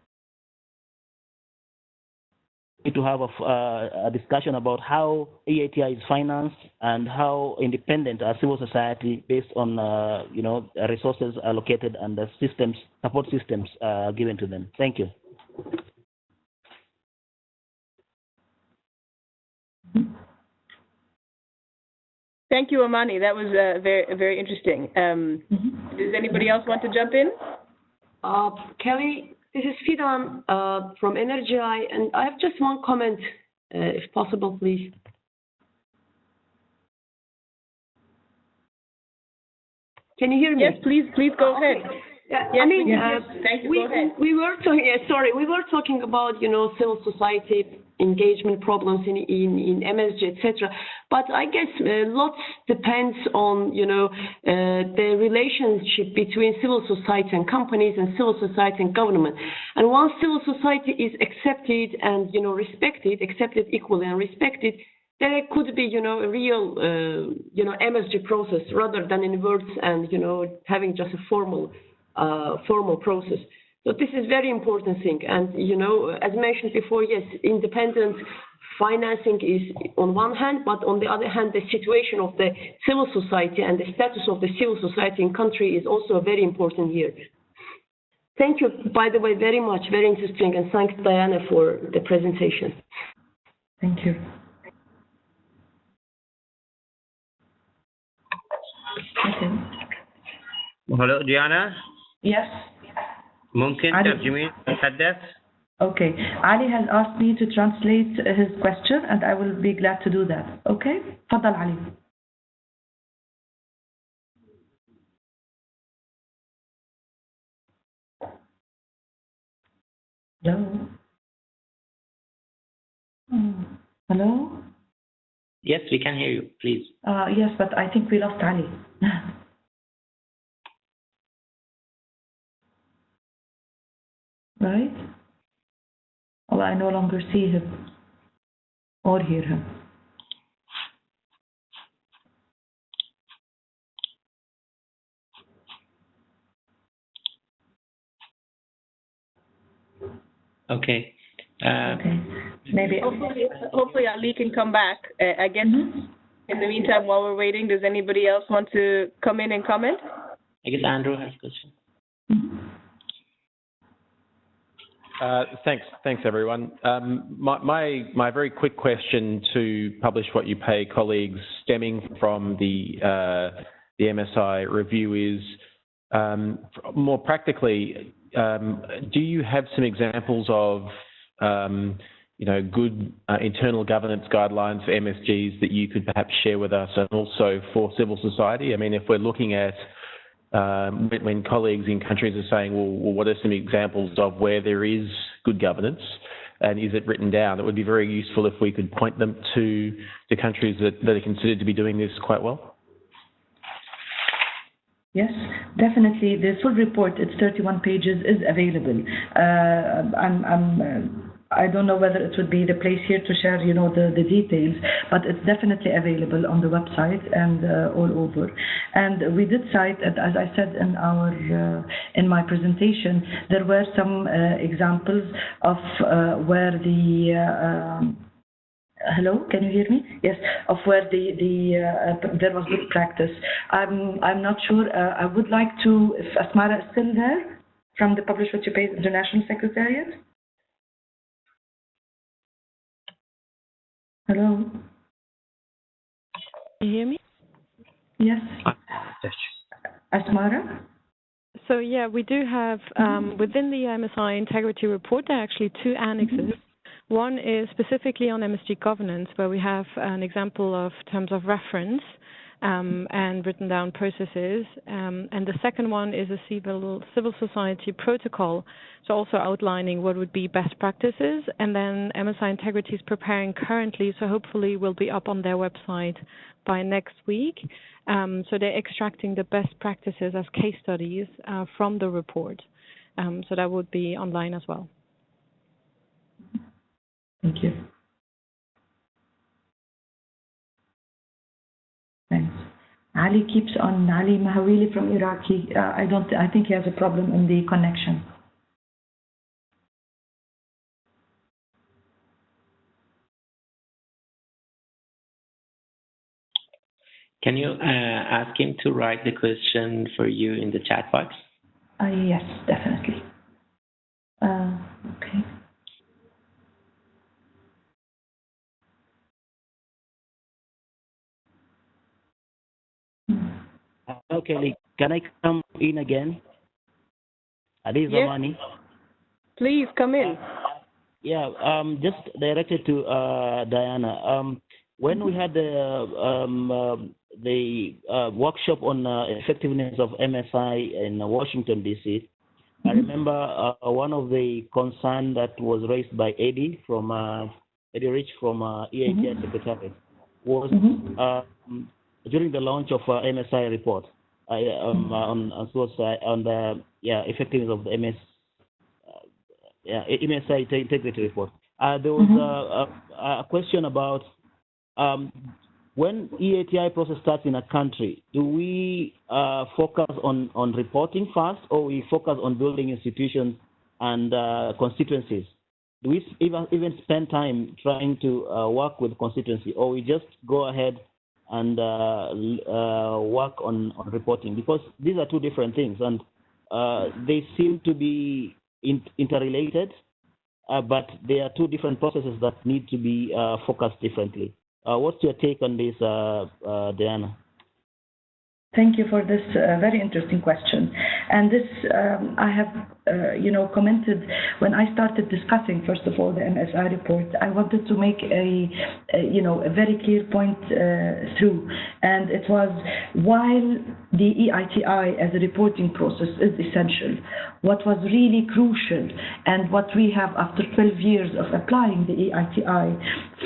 to have a discussion about how EITI is financed and how independent are civil society based on resources allocated and the systems, support systems given to them. Thank you. Thank you, Amani. That was very interesting. Does anybody else want to jump in? Kelly, this is Fidan from Energy-I, and I have just one comment, if possible, please. Can you hear me? Yes, please go ahead. Okay. Yeah, yes, I mean, thank you. Go ahead. We were talking about civil society engagement problems in MSG, etc. But I guess lots depends on the relationship between civil society and companies and civil society and government. And once civil society is accepted and accepted equally and respected, there could be a real MSG process rather than in words and having just a formal process. So this is very important thing. And, as mentioned before, yes, independent financing is on one hand, but on the other hand, the situation of the civil society and the status of the civil society in country is also very important here. Thank you, by the way, very much, very interesting, and thanks, Diana, for the presentation. Thank you. Okay. Hello, Diana. Yes. ممكن ترجمين تحدث؟ Okay. Ali has asked me to translate his question, and I will be glad to do that. Okay? تفضل علي. Hello? Hello? Yes, we can hear you, please. Yes, but I think we lost Ali. Right? Well, I no longer see him or hear him. Okay. Okay. Maybe. Hopefully Ali can come back. I guess in the meantime, while we're waiting, does anybody else want to come in and comment? I guess Andrew has a question. Thanks everyone. My very quick question to Publish What You Pay colleagues, stemming from the MSI review, is more practically, do you have some examples of good internal governance guidelines for MSGs that you could perhaps share with us, and also for civil society? I mean, if we're looking at when colleagues in countries are saying, well, what are some examples of where there is good governance, and is it written down? It would be very useful if we could point them to the countries that are considered to be doing this quite well. Yes, definitely. The full report, it's 31 pages, is available. I don't know whether it would be the place here to share, the details, but it's definitely available on the website and all over. And we did cite, as I said in my presentation, there were some examples of where the hello, can you hear me? Yes, of where there was good practice. I'm not sure. I would like to, if Asmara is still there, from the Publish What You Pay International Secretariat. Hello. Can you hear me? Yes. Asmara? So yeah, we do have, within the MSI integrity report, there are actually two annexes. One is specifically on MSG governance, where we have an example of terms of reference and written down processes. And the second one is a civil society protocol, so also outlining what would be best practices. And then MSI Integrity is preparing currently, so hopefully will be up on their website by next week. So they're extracting the best practices as case studies from the report. So that would be online as well. Thank you. Thanks. Ali keeps on. Ali Mahawili from Iraq. I think he has a problem in the connection. Can you ask him to write the question for you in the chat box? Yes, definitely. Okay. Okay, can I come in again? Adi Zamani. Please come in. Just directed to Diana. When we had the workshop on effectiveness of MSI in Washington, D.C., I remember one of the concerns that was raised by Eddie Rich from Eiti Secretariat was during the launch of MSI report on the effectiveness of the MSI integrity report. There was a question about when EATI process starts in a country, do we focus on reporting first, or we focus on building institutions and constituencies? Do we even spend time trying to work with constituency, or we just go ahead and work on reporting? Because these are two different things, and they seem to be interrelated, but they are two different processes that need to be focused differently. What's your take on this, Diana? Thank you for this very interesting question. And this, I have, commented when I started discussing, first of all, the MSI report. I wanted to make a very clear point through, and it was, while the EITI as a reporting process is essential, what was really crucial, and what we have after 12 years of applying the EITI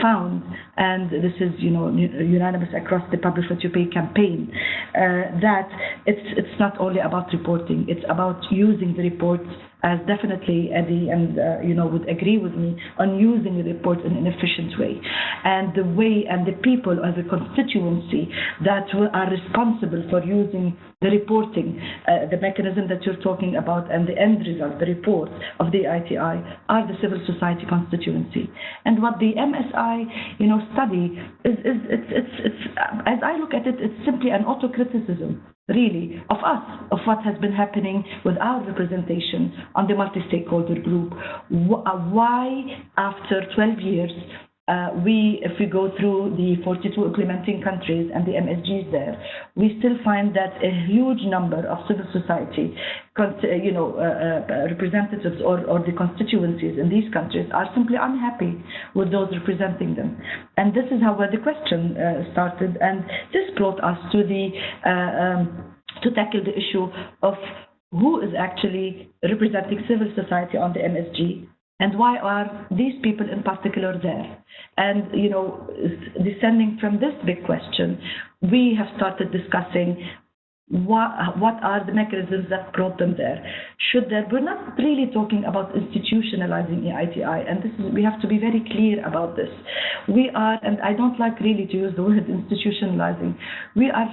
found, and this is unanimous across the Publish What You Pay campaign, that it's not only about reporting, it's about using the reports, as definitely Eddie and would agree with me on using the report in an efficient way, and the way and the people as a constituency that are responsible for using the reporting, the mechanism that you're talking about, and the end result, the report of the ITI, are the civil society constituency. And what the MSI study is it's as I look at it, it's simply an autocriticism, really, of us, of what has been happening with our representation on the multi-stakeholder group. Why, after 12 years, if we go through the 42 implementing countries and the MSGs there, we still find that a huge number of civil society representatives or the constituencies in these countries are simply unhappy with those representing them. And this is how the question started, and this brought us to to tackle the issue of who is actually representing civil society on the MSG, and why are these people in particular there? And descending from this big question, we have started discussing what are the mechanisms that brought them there. We're not really talking about institutionalizing EITI, and we have to be very clear about this. We are, and I don't like really to use the word institutionalizing, we are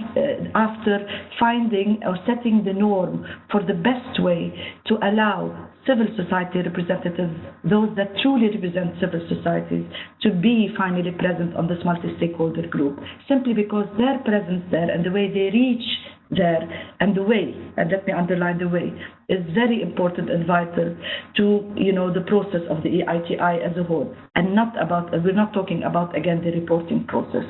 after finding or setting the norm for the best way to allow civil society representatives, those that truly represent civil societies, to be finally present on this multi-stakeholder group, simply because their presence there and the way they reach there, and the way, and let me underline the way, is very important and vital to the process of the EITI as a whole. And we're not talking about, again, the reporting process.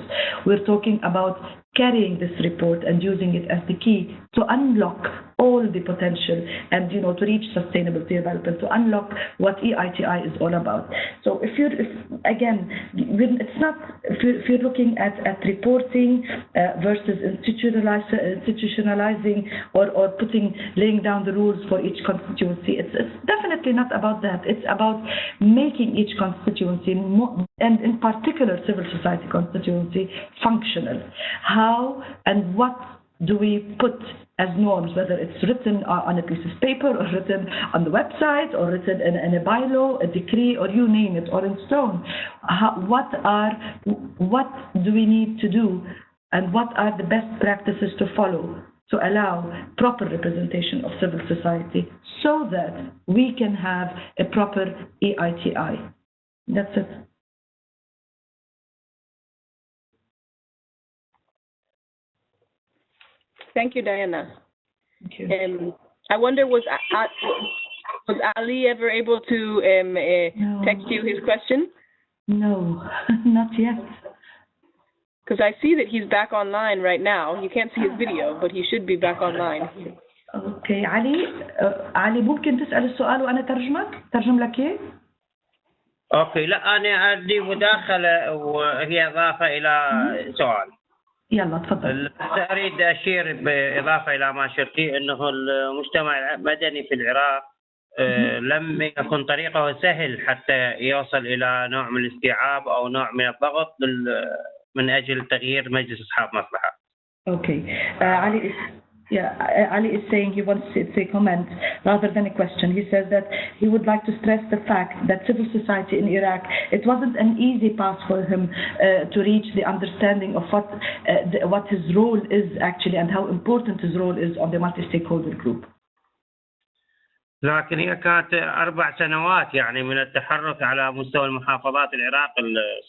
We're talking about carrying this report and using it as the key to unlock all the potential and to reach sustainable development, to unlock what EITI is all about. So if you're looking at reporting versus institutionalizing or laying down the rules for each constituency, it's definitely not about that. It's about making each constituency and in particular civil society constituency functional. How and what do we put as norms, whether it's written on a piece of paper or written on the website or written in a bylaw, a decree, or you name it, or in stone? What do we need to do, and what are the best practices to follow to allow proper representation of civil society so that we can have a proper EITI? That's it. Thank you, Diana. Thank you. I wonder, was Ali ever able to text you his question? No, not yet. Because I see that he's back online right now. You can't see his video, but he should be back online. Okay, علي ممكن تسأل السؤال وأنا ترجم لك إيه؟ اوكي، لا انا عندي مداخله وهي اضافه الى سؤال. يلا تفضل. اريد اشير باضافه الى ما شرتي انه المجتمع المدني في العراق لم يكن طريقه سهل حتى يوصل الى نوع من الاستيعاب او نوع من الضغط من اجل تغيير مجلس اصحاب مصلحه. اوكي علي Yeah, Ali is saying he wants to say comment rather than a question. He says that he would like to stress the fact that civil society in Iraq, it wasn't an easy path for him to reach the understanding of what his role is actually and how important his role is on the multi-stakeholder group. لكن هي كانت 4 سنوات يعني من التحرك على مستوى المحافظات العراق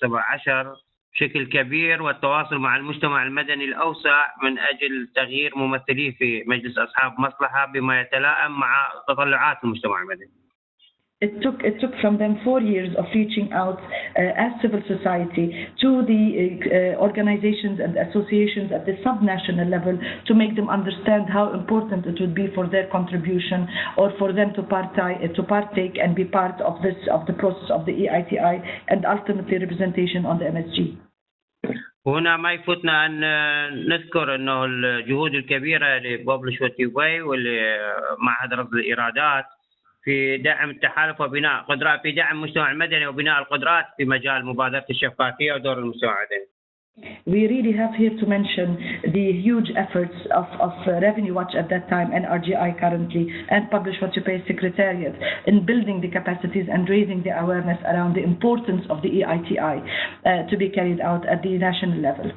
17 بشكل كبير، والتواصل مع المجتمع المدني الأوسع من أجل تغيير ممثليه في مجلس أصحاب مصلحة بما يتلائم مع تطلعات المجتمع المدني. It took from them 4 years of reaching out as civil society to the organizations and associations at the subnational level to make them understand how important it would be for their contribution or for them to partake and be part of the process of the EITI and ultimately representation on the MSG. هنا ما يفوتنا أن نذكر أنه الجهود الكبيرة لبوبلش وتيوبي ولمعهد رصد الإيرادات في دعم التحالف وبناء قدرات، في دعم المجتمع المدني وبناء القدرات في مجال مبادرة الشفافية ودور المجتمع المدني. We really have here to mention the huge efforts of Revenue Watch at that time and RGI currently and Publish What You Pay Secretariat in building the capacities and raising the awareness around the importance of the EITI to be carried out at the national level.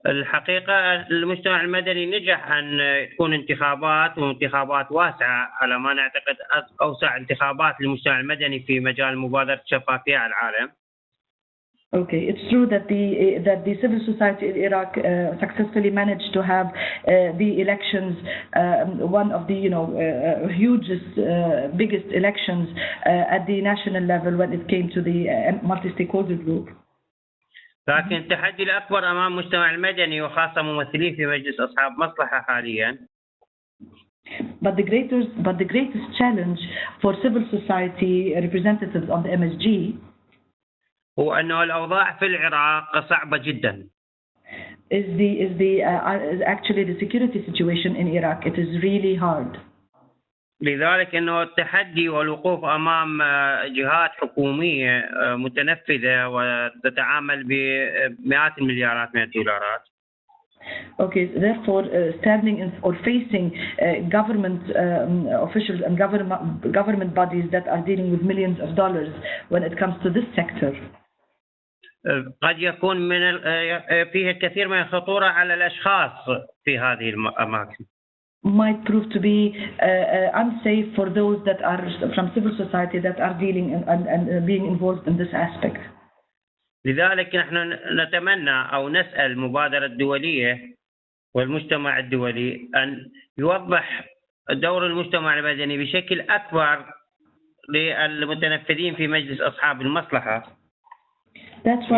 الحقيقة المجتمع المدني نجح أن تكون انتخابات وانتخابات واسعة على ما نعتقد أوسع انتخابات للمجتمع المدني في مجال مبادرة الشفافية على العالم. Okay, it's true that the civil society in Iraq successfully managed to have the elections, one of the hugest, biggest elections at the national level when it came to the multi-stakeholder group. لكن التحدي الأكبر أمام المجتمع المدني وخاصة ممثلين في مجلس أصحاب مصلحة حاليا. But the greatest challenge for civil society representatives on the MSG هو أنه الأوضاع في العراق صعبة جدا. is actually the security situation in Iraq. It is really hard. لذلك أنه التحدي والوقوف أمام جهات حكومية متنفذة وتتعامل بمئات المليارات من الدولارات. Okay, therefore, standing in or facing government officials and government bodies that are dealing with millions of dollars when it comes to this sector. قد يكون فيه الكثير من الخطورة على الأشخاص في هذه الأماكن. Might prove to be unsafe for those that are from civil society that are dealing and being involved in this aspect. لذلك نحن نتمنى أو نسأل المبادرة الدولية والمجتمع الدولي أن يوضح دور المجتمع المدني بشكل أكبر للمتنفذين في مجلس أصحاب المصلحة. That's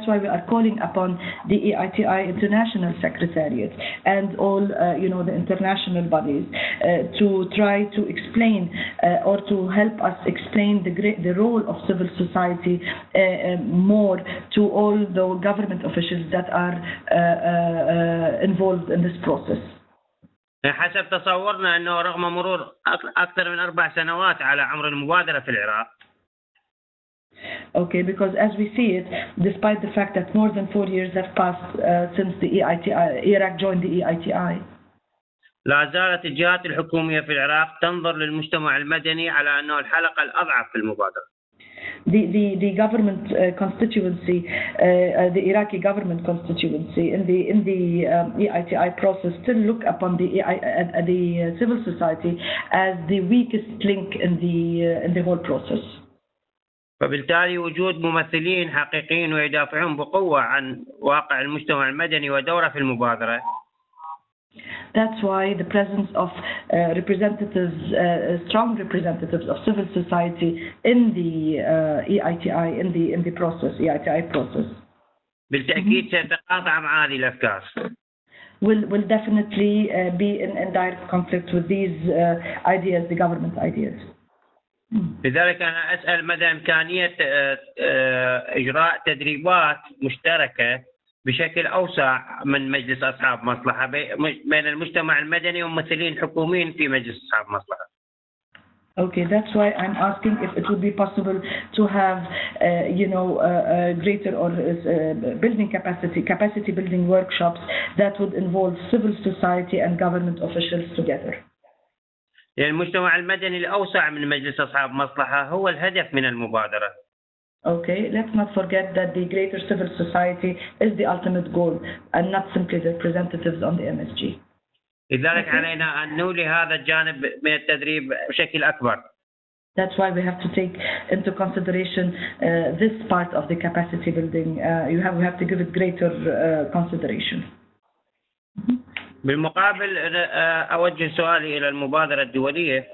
why we are calling upon the EITI International Secretariat and all the international bodies to try to explain or to help us explain the role of civil society more to all the government officials that are involved in this process. حسب تصورنا أنه رغم مرور أكثر من 4 سنوات على عمر المبادرة في العراق. Okay, because as we see it, despite the fact that more than 4 years have passed since the Iraq joined the EITI, لا زالت الجهات الحكومية في العراق تنظر للمجتمع المدني على أنه الحلقة الأضعف في المبادرة. The government constituency, the Iraqi government constituency in the EITI process still look upon the civil society as the weakest link in the whole process. فبالتالي وجود ممثلين حقيقيين ويدافعون بقوة عن واقع المجتمع المدني ودوره في المبادرة. That's why the presence of representatives, strong representatives of civil society in the EITI, in the process, EITI process. بالتأكيد سيتقاطع مع هذه الأفكار. Will definitely be in direct conflict with these ideas, the government ideas. لذلك أنا أسأل مدى إمكانية إجراء تدريبات مشتركة بشكل أوسع من مجلس أصحاب مصلحة بين المجتمع المدني وممثلين حكوميين في مجلس أصحاب مصلحة. Okay, that's why I'm asking if it would be possible to have, greater or building capacity building workshops that would involve civil society and government officials together. يعني المجتمع المدني الأوسع من مجلس أصحاب مصلحة هو الهدف من المبادرة. Okay, let's not forget that the greater civil society is the ultimate goal and not simply the representatives on the MSG. لذلك علينا أن نولي هذا الجانب من التدريب بشكل أكبر. That's why we have to take into consideration this part of the capacity building. We have to give it greater consideration. بالمقابل أوجه سؤالي إلى المبادرة الدولية.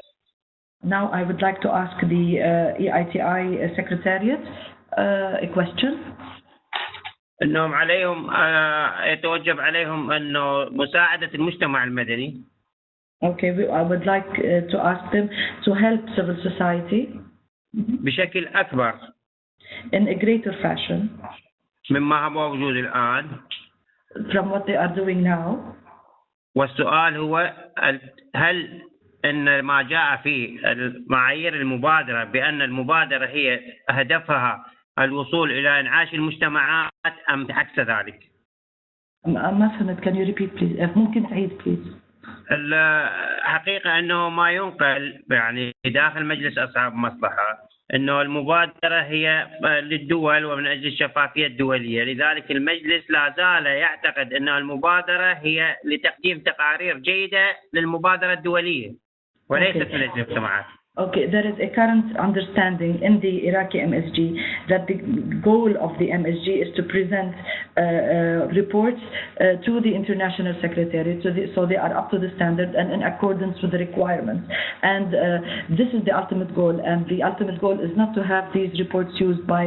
Now I would like to ask the EITI Secretariat a question. أنهم عليهم يتوجب عليهم أنه مساعدة المجتمع المدني. Okay, I would like to ask them to help civil society بشكل أكبر in a greater fashion مما هو موجود الآن. from what they are doing now. والسؤال هو هل أن ما جاء في معايير المبادرة بأن المبادرة هي هدفها الوصول إلى إنعاش المجتمعات أم عكس ذلك؟ ما فهمت. Can you repeat please? ممكن تعيد please. الحقيقة أنه ما ينقل يعني داخل مجلس أصحاب مصلحة أنه المبادرة هي للدول ومن أجل الشفافية الدولية، لذلك المجلس لا زال يعتقد أن المبادرة هي لتقديم تقارير جيدة للمبادرة الدولية وليست من أجل المجتمعات. Okay, there is a current understanding in the Iraqi MSG that the goal of the MSG is to present reports to the International Secretariat, so they are up to the standard and in accordance with the requirements. And this is the ultimate goal, and the ultimate goal is not to have these reports used by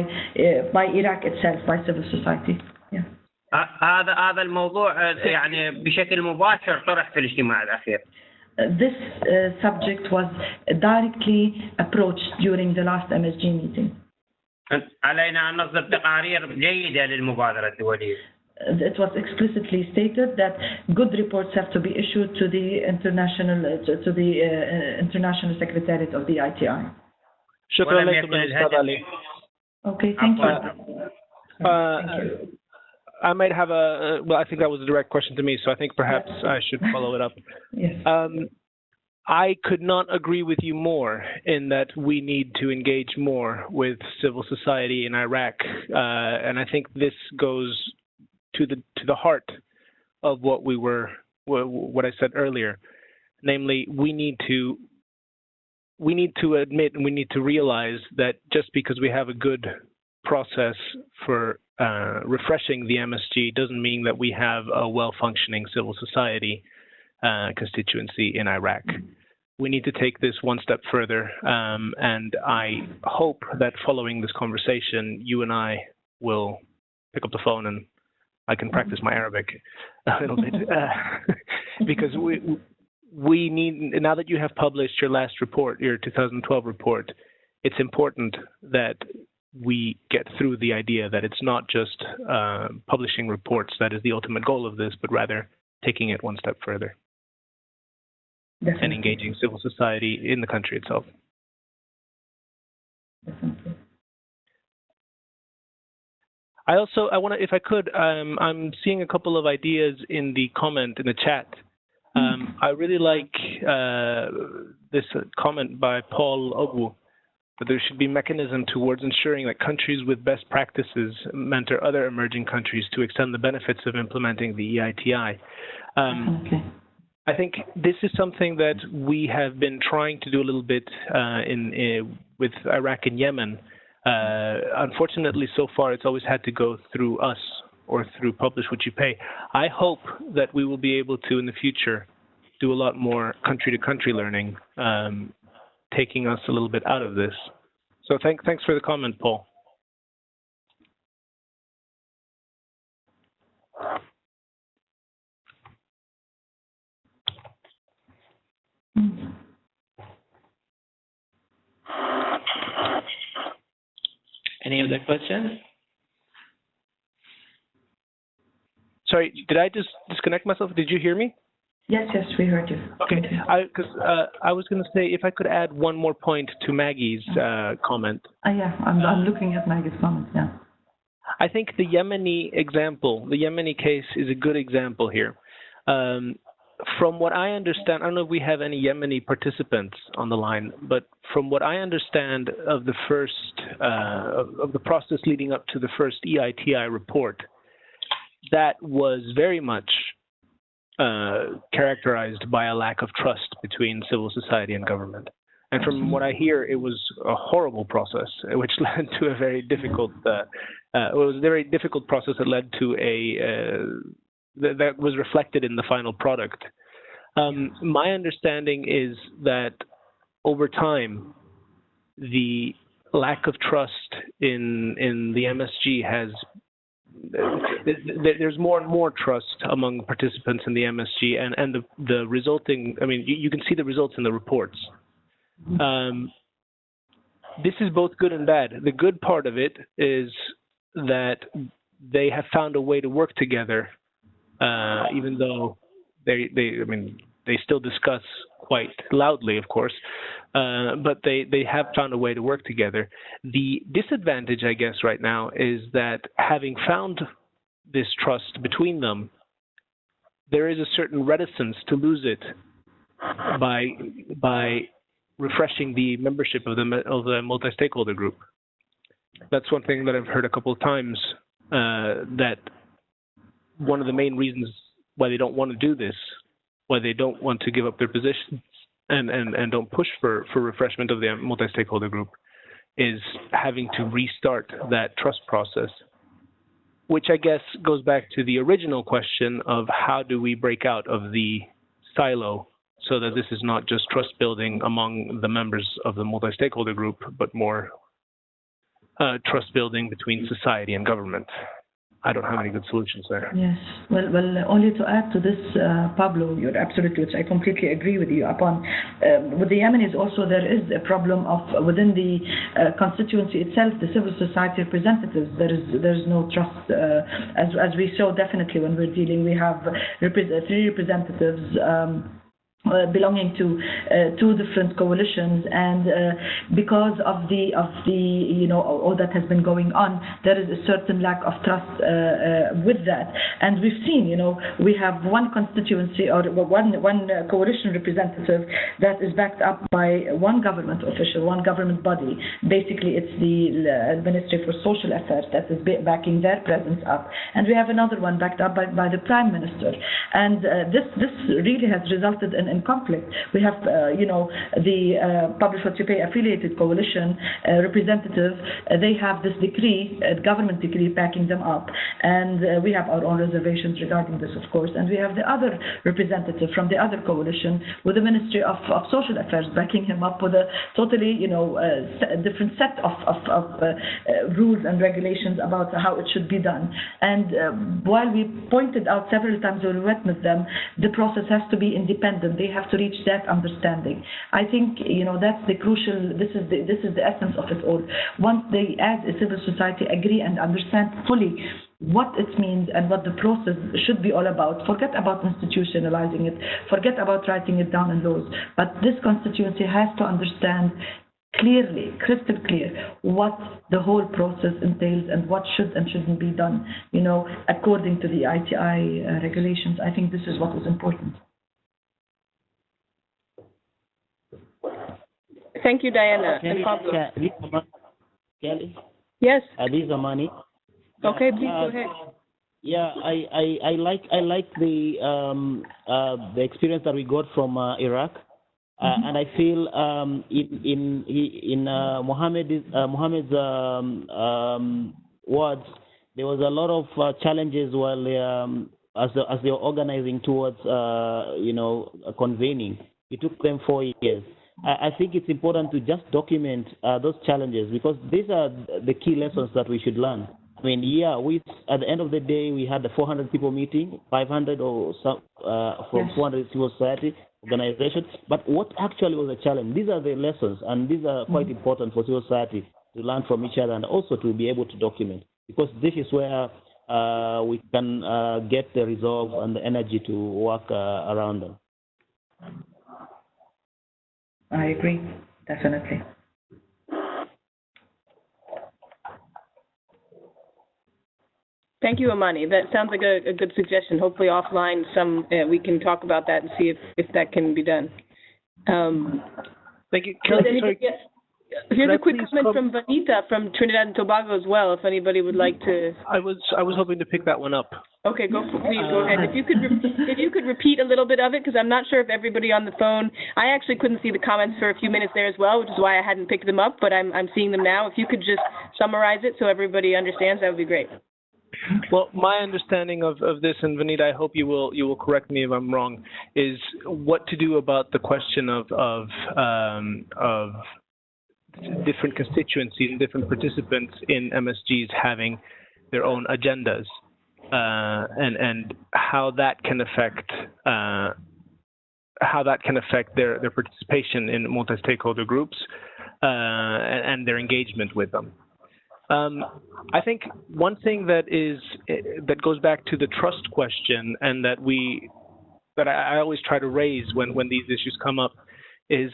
Iraq itself, by civil society. Yeah. هذا الموضوع يعني بشكل مباشر طرح في الاجتماع الأخير. This subject was directly approached during the last MSG meeting. علينا أن نصدر تقارير جيدة للمبادرة الدولية. It was explicitly stated that good reports have to be issued to the International Secretariat of the ITI. شكرا لكم أستاذ علي. Okay, thank you. Thank you. I might have well, I think that was a direct question to me, so I think perhaps I should follow it up. Yes. I could not agree with you more in that we need to engage more with civil society in Iraq, and I think this goes to the heart of what I said earlier, namely we need to admit and we need to realize that just because we have a good process for refreshing the MSG doesn't mean that we have a well-functioning civil society constituency in Iraq. We need to take this one step further, and I hope that following this conversation, you and I will pick up the phone and I can practice my Arabic a little bit, because we need, now that you have published your last report, your 2012 report, it's important that we get through the idea that it's not just publishing reports that is the ultimate goal of this, but rather taking it one step further. Definitely. And engaging civil society in the country itself. Definitely. I want to, if I could, I'm seeing a couple of ideas in the comment, in the chat. I really like this comment by Paul Ogwu, that there should be mechanism towards ensuring that countries with best practices mentor other emerging countries to extend the benefits of implementing the EITI. Okay. I think this is something that we have been trying to do a little bit with Iraq and Yemen. Unfortunately, so far, it's always had to go through us or through Publish What You Pay. I hope that we will be able to, in the future, do a lot more country-to-country learning, taking us a little bit out of this. So thanks for the comment, Paul. Any other questions? Sorry, did I just disconnect myself? Did you hear me? Yes, we heard you. Okay, because I was going to say, if I could add one more point to Maggie's comment. Yeah, I'm looking at Maggie's comment, yeah. I think the Yemeni example, the Yemeni case is a good example here. From what I understand, I don't know if we have any Yemeni participants on the line, but from what I understand of the first, of the process leading up to the first EITI report, that was very much characterized by a lack of trust between civil society and government. And from what I hear, it was a horrible process, which led to a very difficult, it was a very difficult process that led to that was reflected in the final product. My understanding is that over time, the lack of trust in the MSG has, there's more and more trust among participants in the MSG, and the resulting, I mean, you can see the results in the reports. This is both good and bad. The good part of it is that they have found a way to work together, even though they still discuss quite loudly, of course, but they have found a way to work together. The disadvantage, I guess, right now is that having found this trust between them, there is a certain reticence to lose it by refreshing the membership of the multi-stakeholder group. That's one thing that I've heard a couple of times, that one of the main reasons why they don't want to do this, why they don't want to give up their positions and don't push for refreshment of the multi-stakeholder group, is having to restart that trust process, which I guess goes back to the original question of how do we break out of the silo so that this is not just trust building among the members of the multi-stakeholder group, but more trust building between society and government. I don't have any good solutions there. Yes. Well, only to add to this, Pablo, you're absolutely, which I completely agree with you upon. With the Yemenis also, there is a problem of within the constituency itself, the civil society representatives. There is no trust, as we saw definitely when we're dealing. We have three representatives. Belonging to two different coalitions, and because of the all that has been going on, there is a certain lack of trust with that. And we've seen, we have one constituency or one coalition representative that is backed up by one government official, one government body. Basically, it's the Ministry for Social Affairs that is backing their presence up, and we have another one backed up by the Prime Minister. And this really has resulted in conflict. We have, the Publish What You Pay affiliated coalition representative. They have this decree, government decree, backing them up, and we have our own reservations regarding this, of course. And we have the other representative from the other coalition with the Ministry of Social Affairs backing him up with a totally, different set of rules and regulations about how it should be done. And while we pointed out several times when we met with them, the process has to be independent. They have to reach that understanding. I think that's the crucial. This is the essence of it all. Once they, as a civil society, agree and understand fully what it means and what the process should be all about, forget about institutionalizing it, forget about writing it down in laws. But this constituency has to understand clearly, crystal clear, what the whole process entails and what should and shouldn't be done, according to the ITI regulations. I think this is what is important. Thank you, Diana. Kelly, and Pablo. Kelly? Yes. These are money. Okay, please go ahead. Yeah, I like the experience that we got from Iraq, and I feel in Mohammed's words, there was a lot of challenges while as they were organizing towards convening. It took them 4 years. I think it's important to just document those challenges, because these are the key lessons that we should learn. I mean, at the end of the day, we had the 400 people meeting, 500 or some from 400 civil society organizations. But what actually was the challenge? These are the lessons, and these are quite important for civil society to learn from each other and also to be able to document, because this is where we can get the resolve and the energy to work around them. I agree, definitely. Thank you, Amani. That sounds like a good suggestion. Hopefully offline we can talk about that and see if that can be done. Thank you. Kelly, here's a quick comment from Vanita from Trinidad and Tobago as well, if anybody would like to. I was hoping to pick that one up. Okay, please go ahead. If you could repeat a little bit of it, because I'm not sure if everybody on the phone. I actually couldn't see the comments for a few minutes there as well, which is why I hadn't picked them up. But I'm seeing them now. If you could just summarize it so everybody understands, that would be great. Well, my understanding of this, and Vanita, I hope you will correct me if I'm wrong, is what to do about the question of different constituencies and different participants in MSGs having their own agendas, and how that can affect their participation in multi-stakeholder groups and their engagement with them. I think one thing that goes back to the trust question, and that I always try to raise when these issues come up, is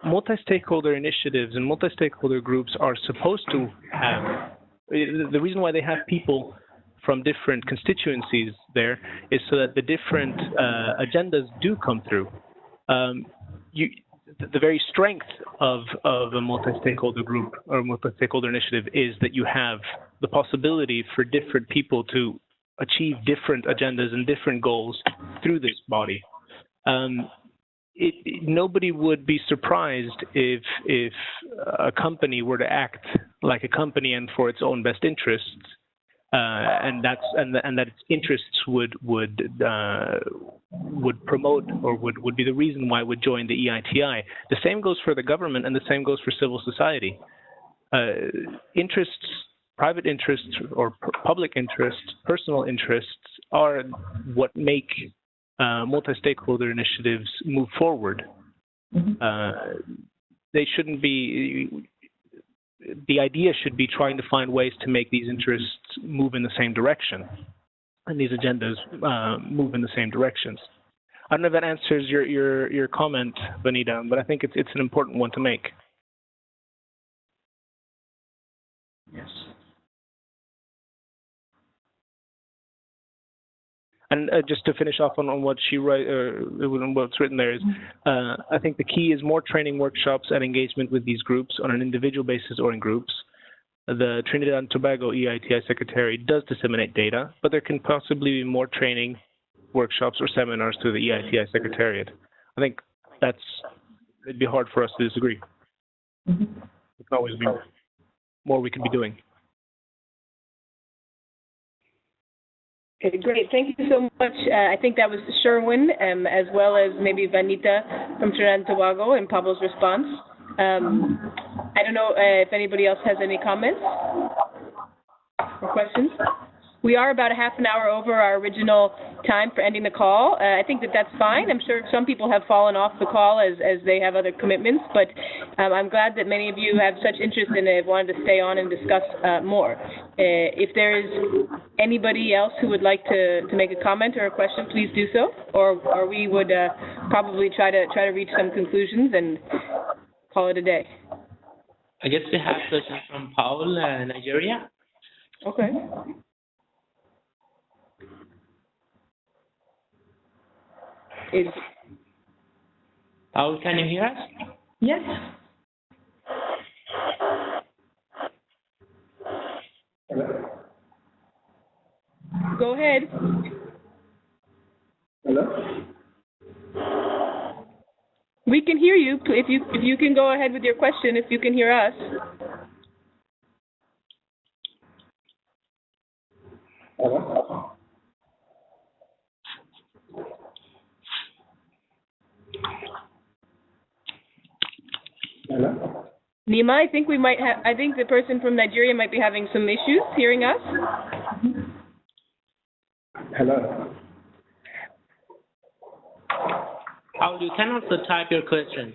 multi-stakeholder initiatives and multi-stakeholder groups are supposed to have, the reason why they have people from different constituencies there is so that the different agendas do come through. The very strength of a multi-stakeholder group or multi-stakeholder initiative is that you have the possibility for different people to achieve different agendas and different goals through this body. Nobody would be surprised if a company were to act like a company and for its own best interests, and that its interests would promote or would be the reason why it would join the EITI. The same goes for the government, and the same goes for civil society. Interests, private interests or public interests, personal interests are what make multi-stakeholder initiatives move forward. They shouldn't be. The idea should be trying to find ways to make these interests move in the same direction, and these agendas move in the same directions. I don't know if that answers your comment, Vanita, but I think it's an important one to make. Yes. And just to finish off on what she what's written there is, I think the key is more training workshops and engagement with these groups on an individual basis or in groups. The Trinidad and Tobago EITI Secretary does disseminate data, but there can possibly be more training workshops or seminars through the EITI Secretariat. I think it'd be hard for us to disagree. There can always be more we could be doing. Okay, great. Thank you so much. I think that was Sherwin, as well as maybe Vanita from Trinidad and Tobago, and Pablo's response. I don't know if anybody else has any comments or questions. We are about a half an hour over our original time for ending the call. I think that's fine. I'm sure some people have fallen off the call as they have other commitments, but I'm glad that many of you have such interest in it, wanted to stay on and discuss more. If there is anybody else who would like to make a comment or a question, please do so, or we would probably try to reach some conclusions and call it a day. I guess we have a question from Paul, Nigeria. Okay. Paul, can you hear us? Yes. Go ahead. Hello? We can hear you. If you can go ahead with your question, if you can hear us. Hello? Hello? Nima, I think the person from Nigeria might be having some issues hearing us. Hello? Paul, you can also type your question.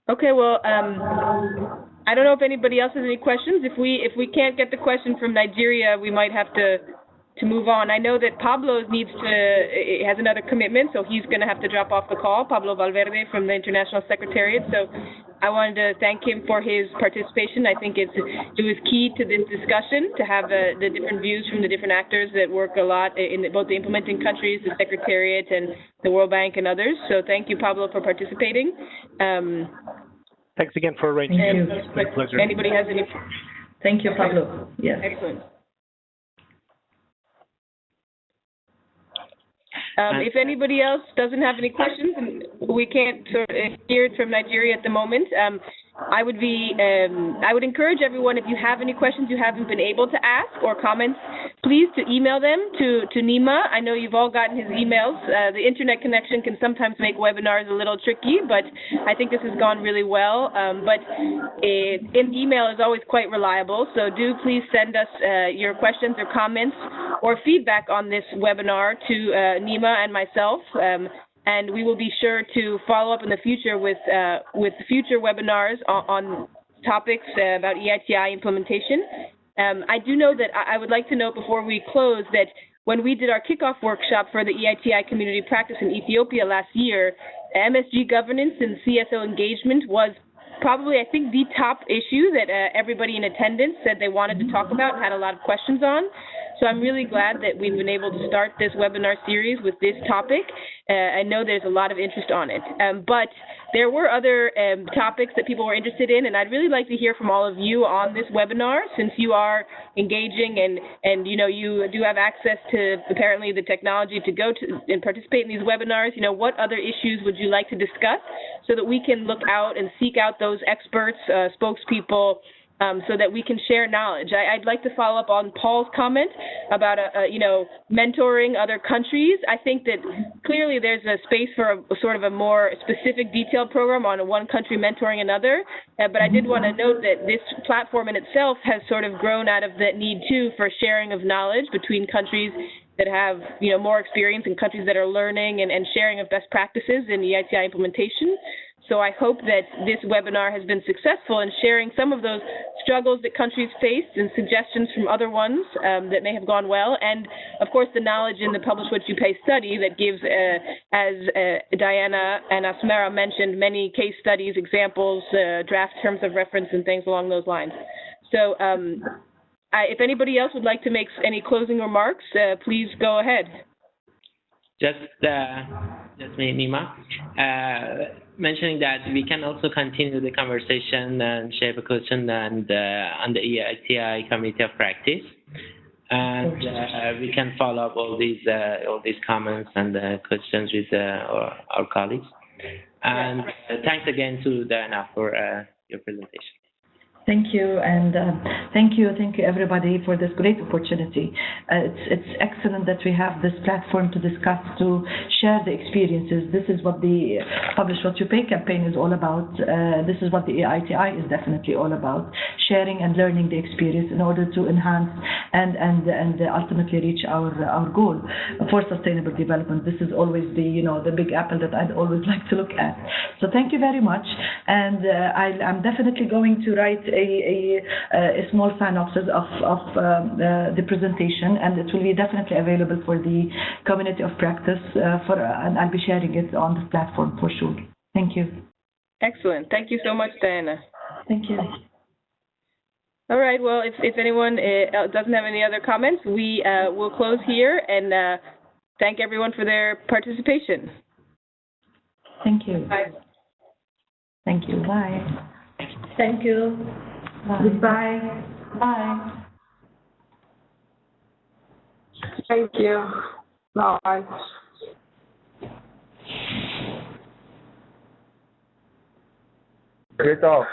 Okay, well, I don't know if anybody else has any questions. If we can't get the question from Nigeria, we might have to move on. I know that Pablo has another commitment, so he's going to have to drop off the call, Pablo Valverde from the International Secretariat. So I wanted to thank him for his participation. I think it was key to this discussion to have the different views from the different actors that work a lot in both the implementing countries, the Secretariat, and the World Bank and others. So thank you, Pablo, for participating. Thanks again for arranging it. It's my pleasure. Anybody has any? Thank you, Pablo. Yes. Excellent. If anybody else doesn't have any questions, and we can't sort of hear it from Nigeria at the moment, I would encourage everyone, if you have any questions you haven't been able to ask or comments, please to email them to Nima. I know you've all gotten his emails. The internet connection can sometimes make webinars a little tricky, but I think this has gone really well. But an email is always quite reliable, so do please send us your questions or comments or feedback on this webinar to Nima and myself. And we will be sure to follow up in the future with future webinars on topics about EITI implementation. I do know that I would like to note before we close that when we did our kickoff workshop for the EITI community practice in Ethiopia last year, MSG governance and CSO engagement was probably, I think, the top issue that everybody in attendance said they wanted to talk about and had a lot of questions on. So I'm really glad that we've been able to start this webinar series with this topic. I know there's a lot of interest on it. But there were other topics that people were interested in, and I'd really like to hear from all of you on this webinar, since you are engaging and you know, you do have access to apparently the technology to go to and participate in these webinars. You know, what other issues would you like to discuss so that we can look out and seek out those experts, spokespeople, so that we can share knowledge. I'd like to follow up on Paul's comment about, you know, mentoring other countries. I think that clearly there's a space for a sort of a more specific detailed program on one country mentoring another. But I did want to note that this platform in itself has sort of grown out of the need, too, for sharing of knowledge between countries that have, you know, more experience and countries that are learning and sharing of best practices in EITI implementation. So I hope that this webinar has been successful in sharing some of those struggles that countries faced and suggestions from other ones that may have gone well. And, of course, the knowledge in the Publish What You Pay study that gives, as Diana and Asmara mentioned, many case studies, examples, draft terms of reference, and things along those lines. So if anybody else would like to make any closing remarks, please go ahead. Just me, Nima. Mentioning that we can also continue the conversation and share the question and on the EITI Committee of Practice, and we can follow up all these comments and questions with our colleagues. And thanks again to Diana for your presentation. Thank you, and thank you everybody for this great opportunity. It's excellent that we have this platform to discuss, to share the experiences. This is what the Publish What You Pay campaign is all about. This is what the EITI is definitely all about, sharing and learning the experience in order to enhance and ultimately reach our goal for sustainable development. This is always the big apple that I'd always like to look at. So thank you very much, and I'm definitely going to write a small synopsis of the presentation, and it will be definitely available for the community of practice, and I'll be sharing it on the platform for sure. Thank you. Excellent. Thank you so much, Diana. Thank you. All right. Well, if anyone doesn't have any other comments, we will close here and thank everyone for their participation. Thank you. Bye. Thank you. Bye. Thank you. Bye. Goodbye. Bye. Thank you. Bye. Great talk.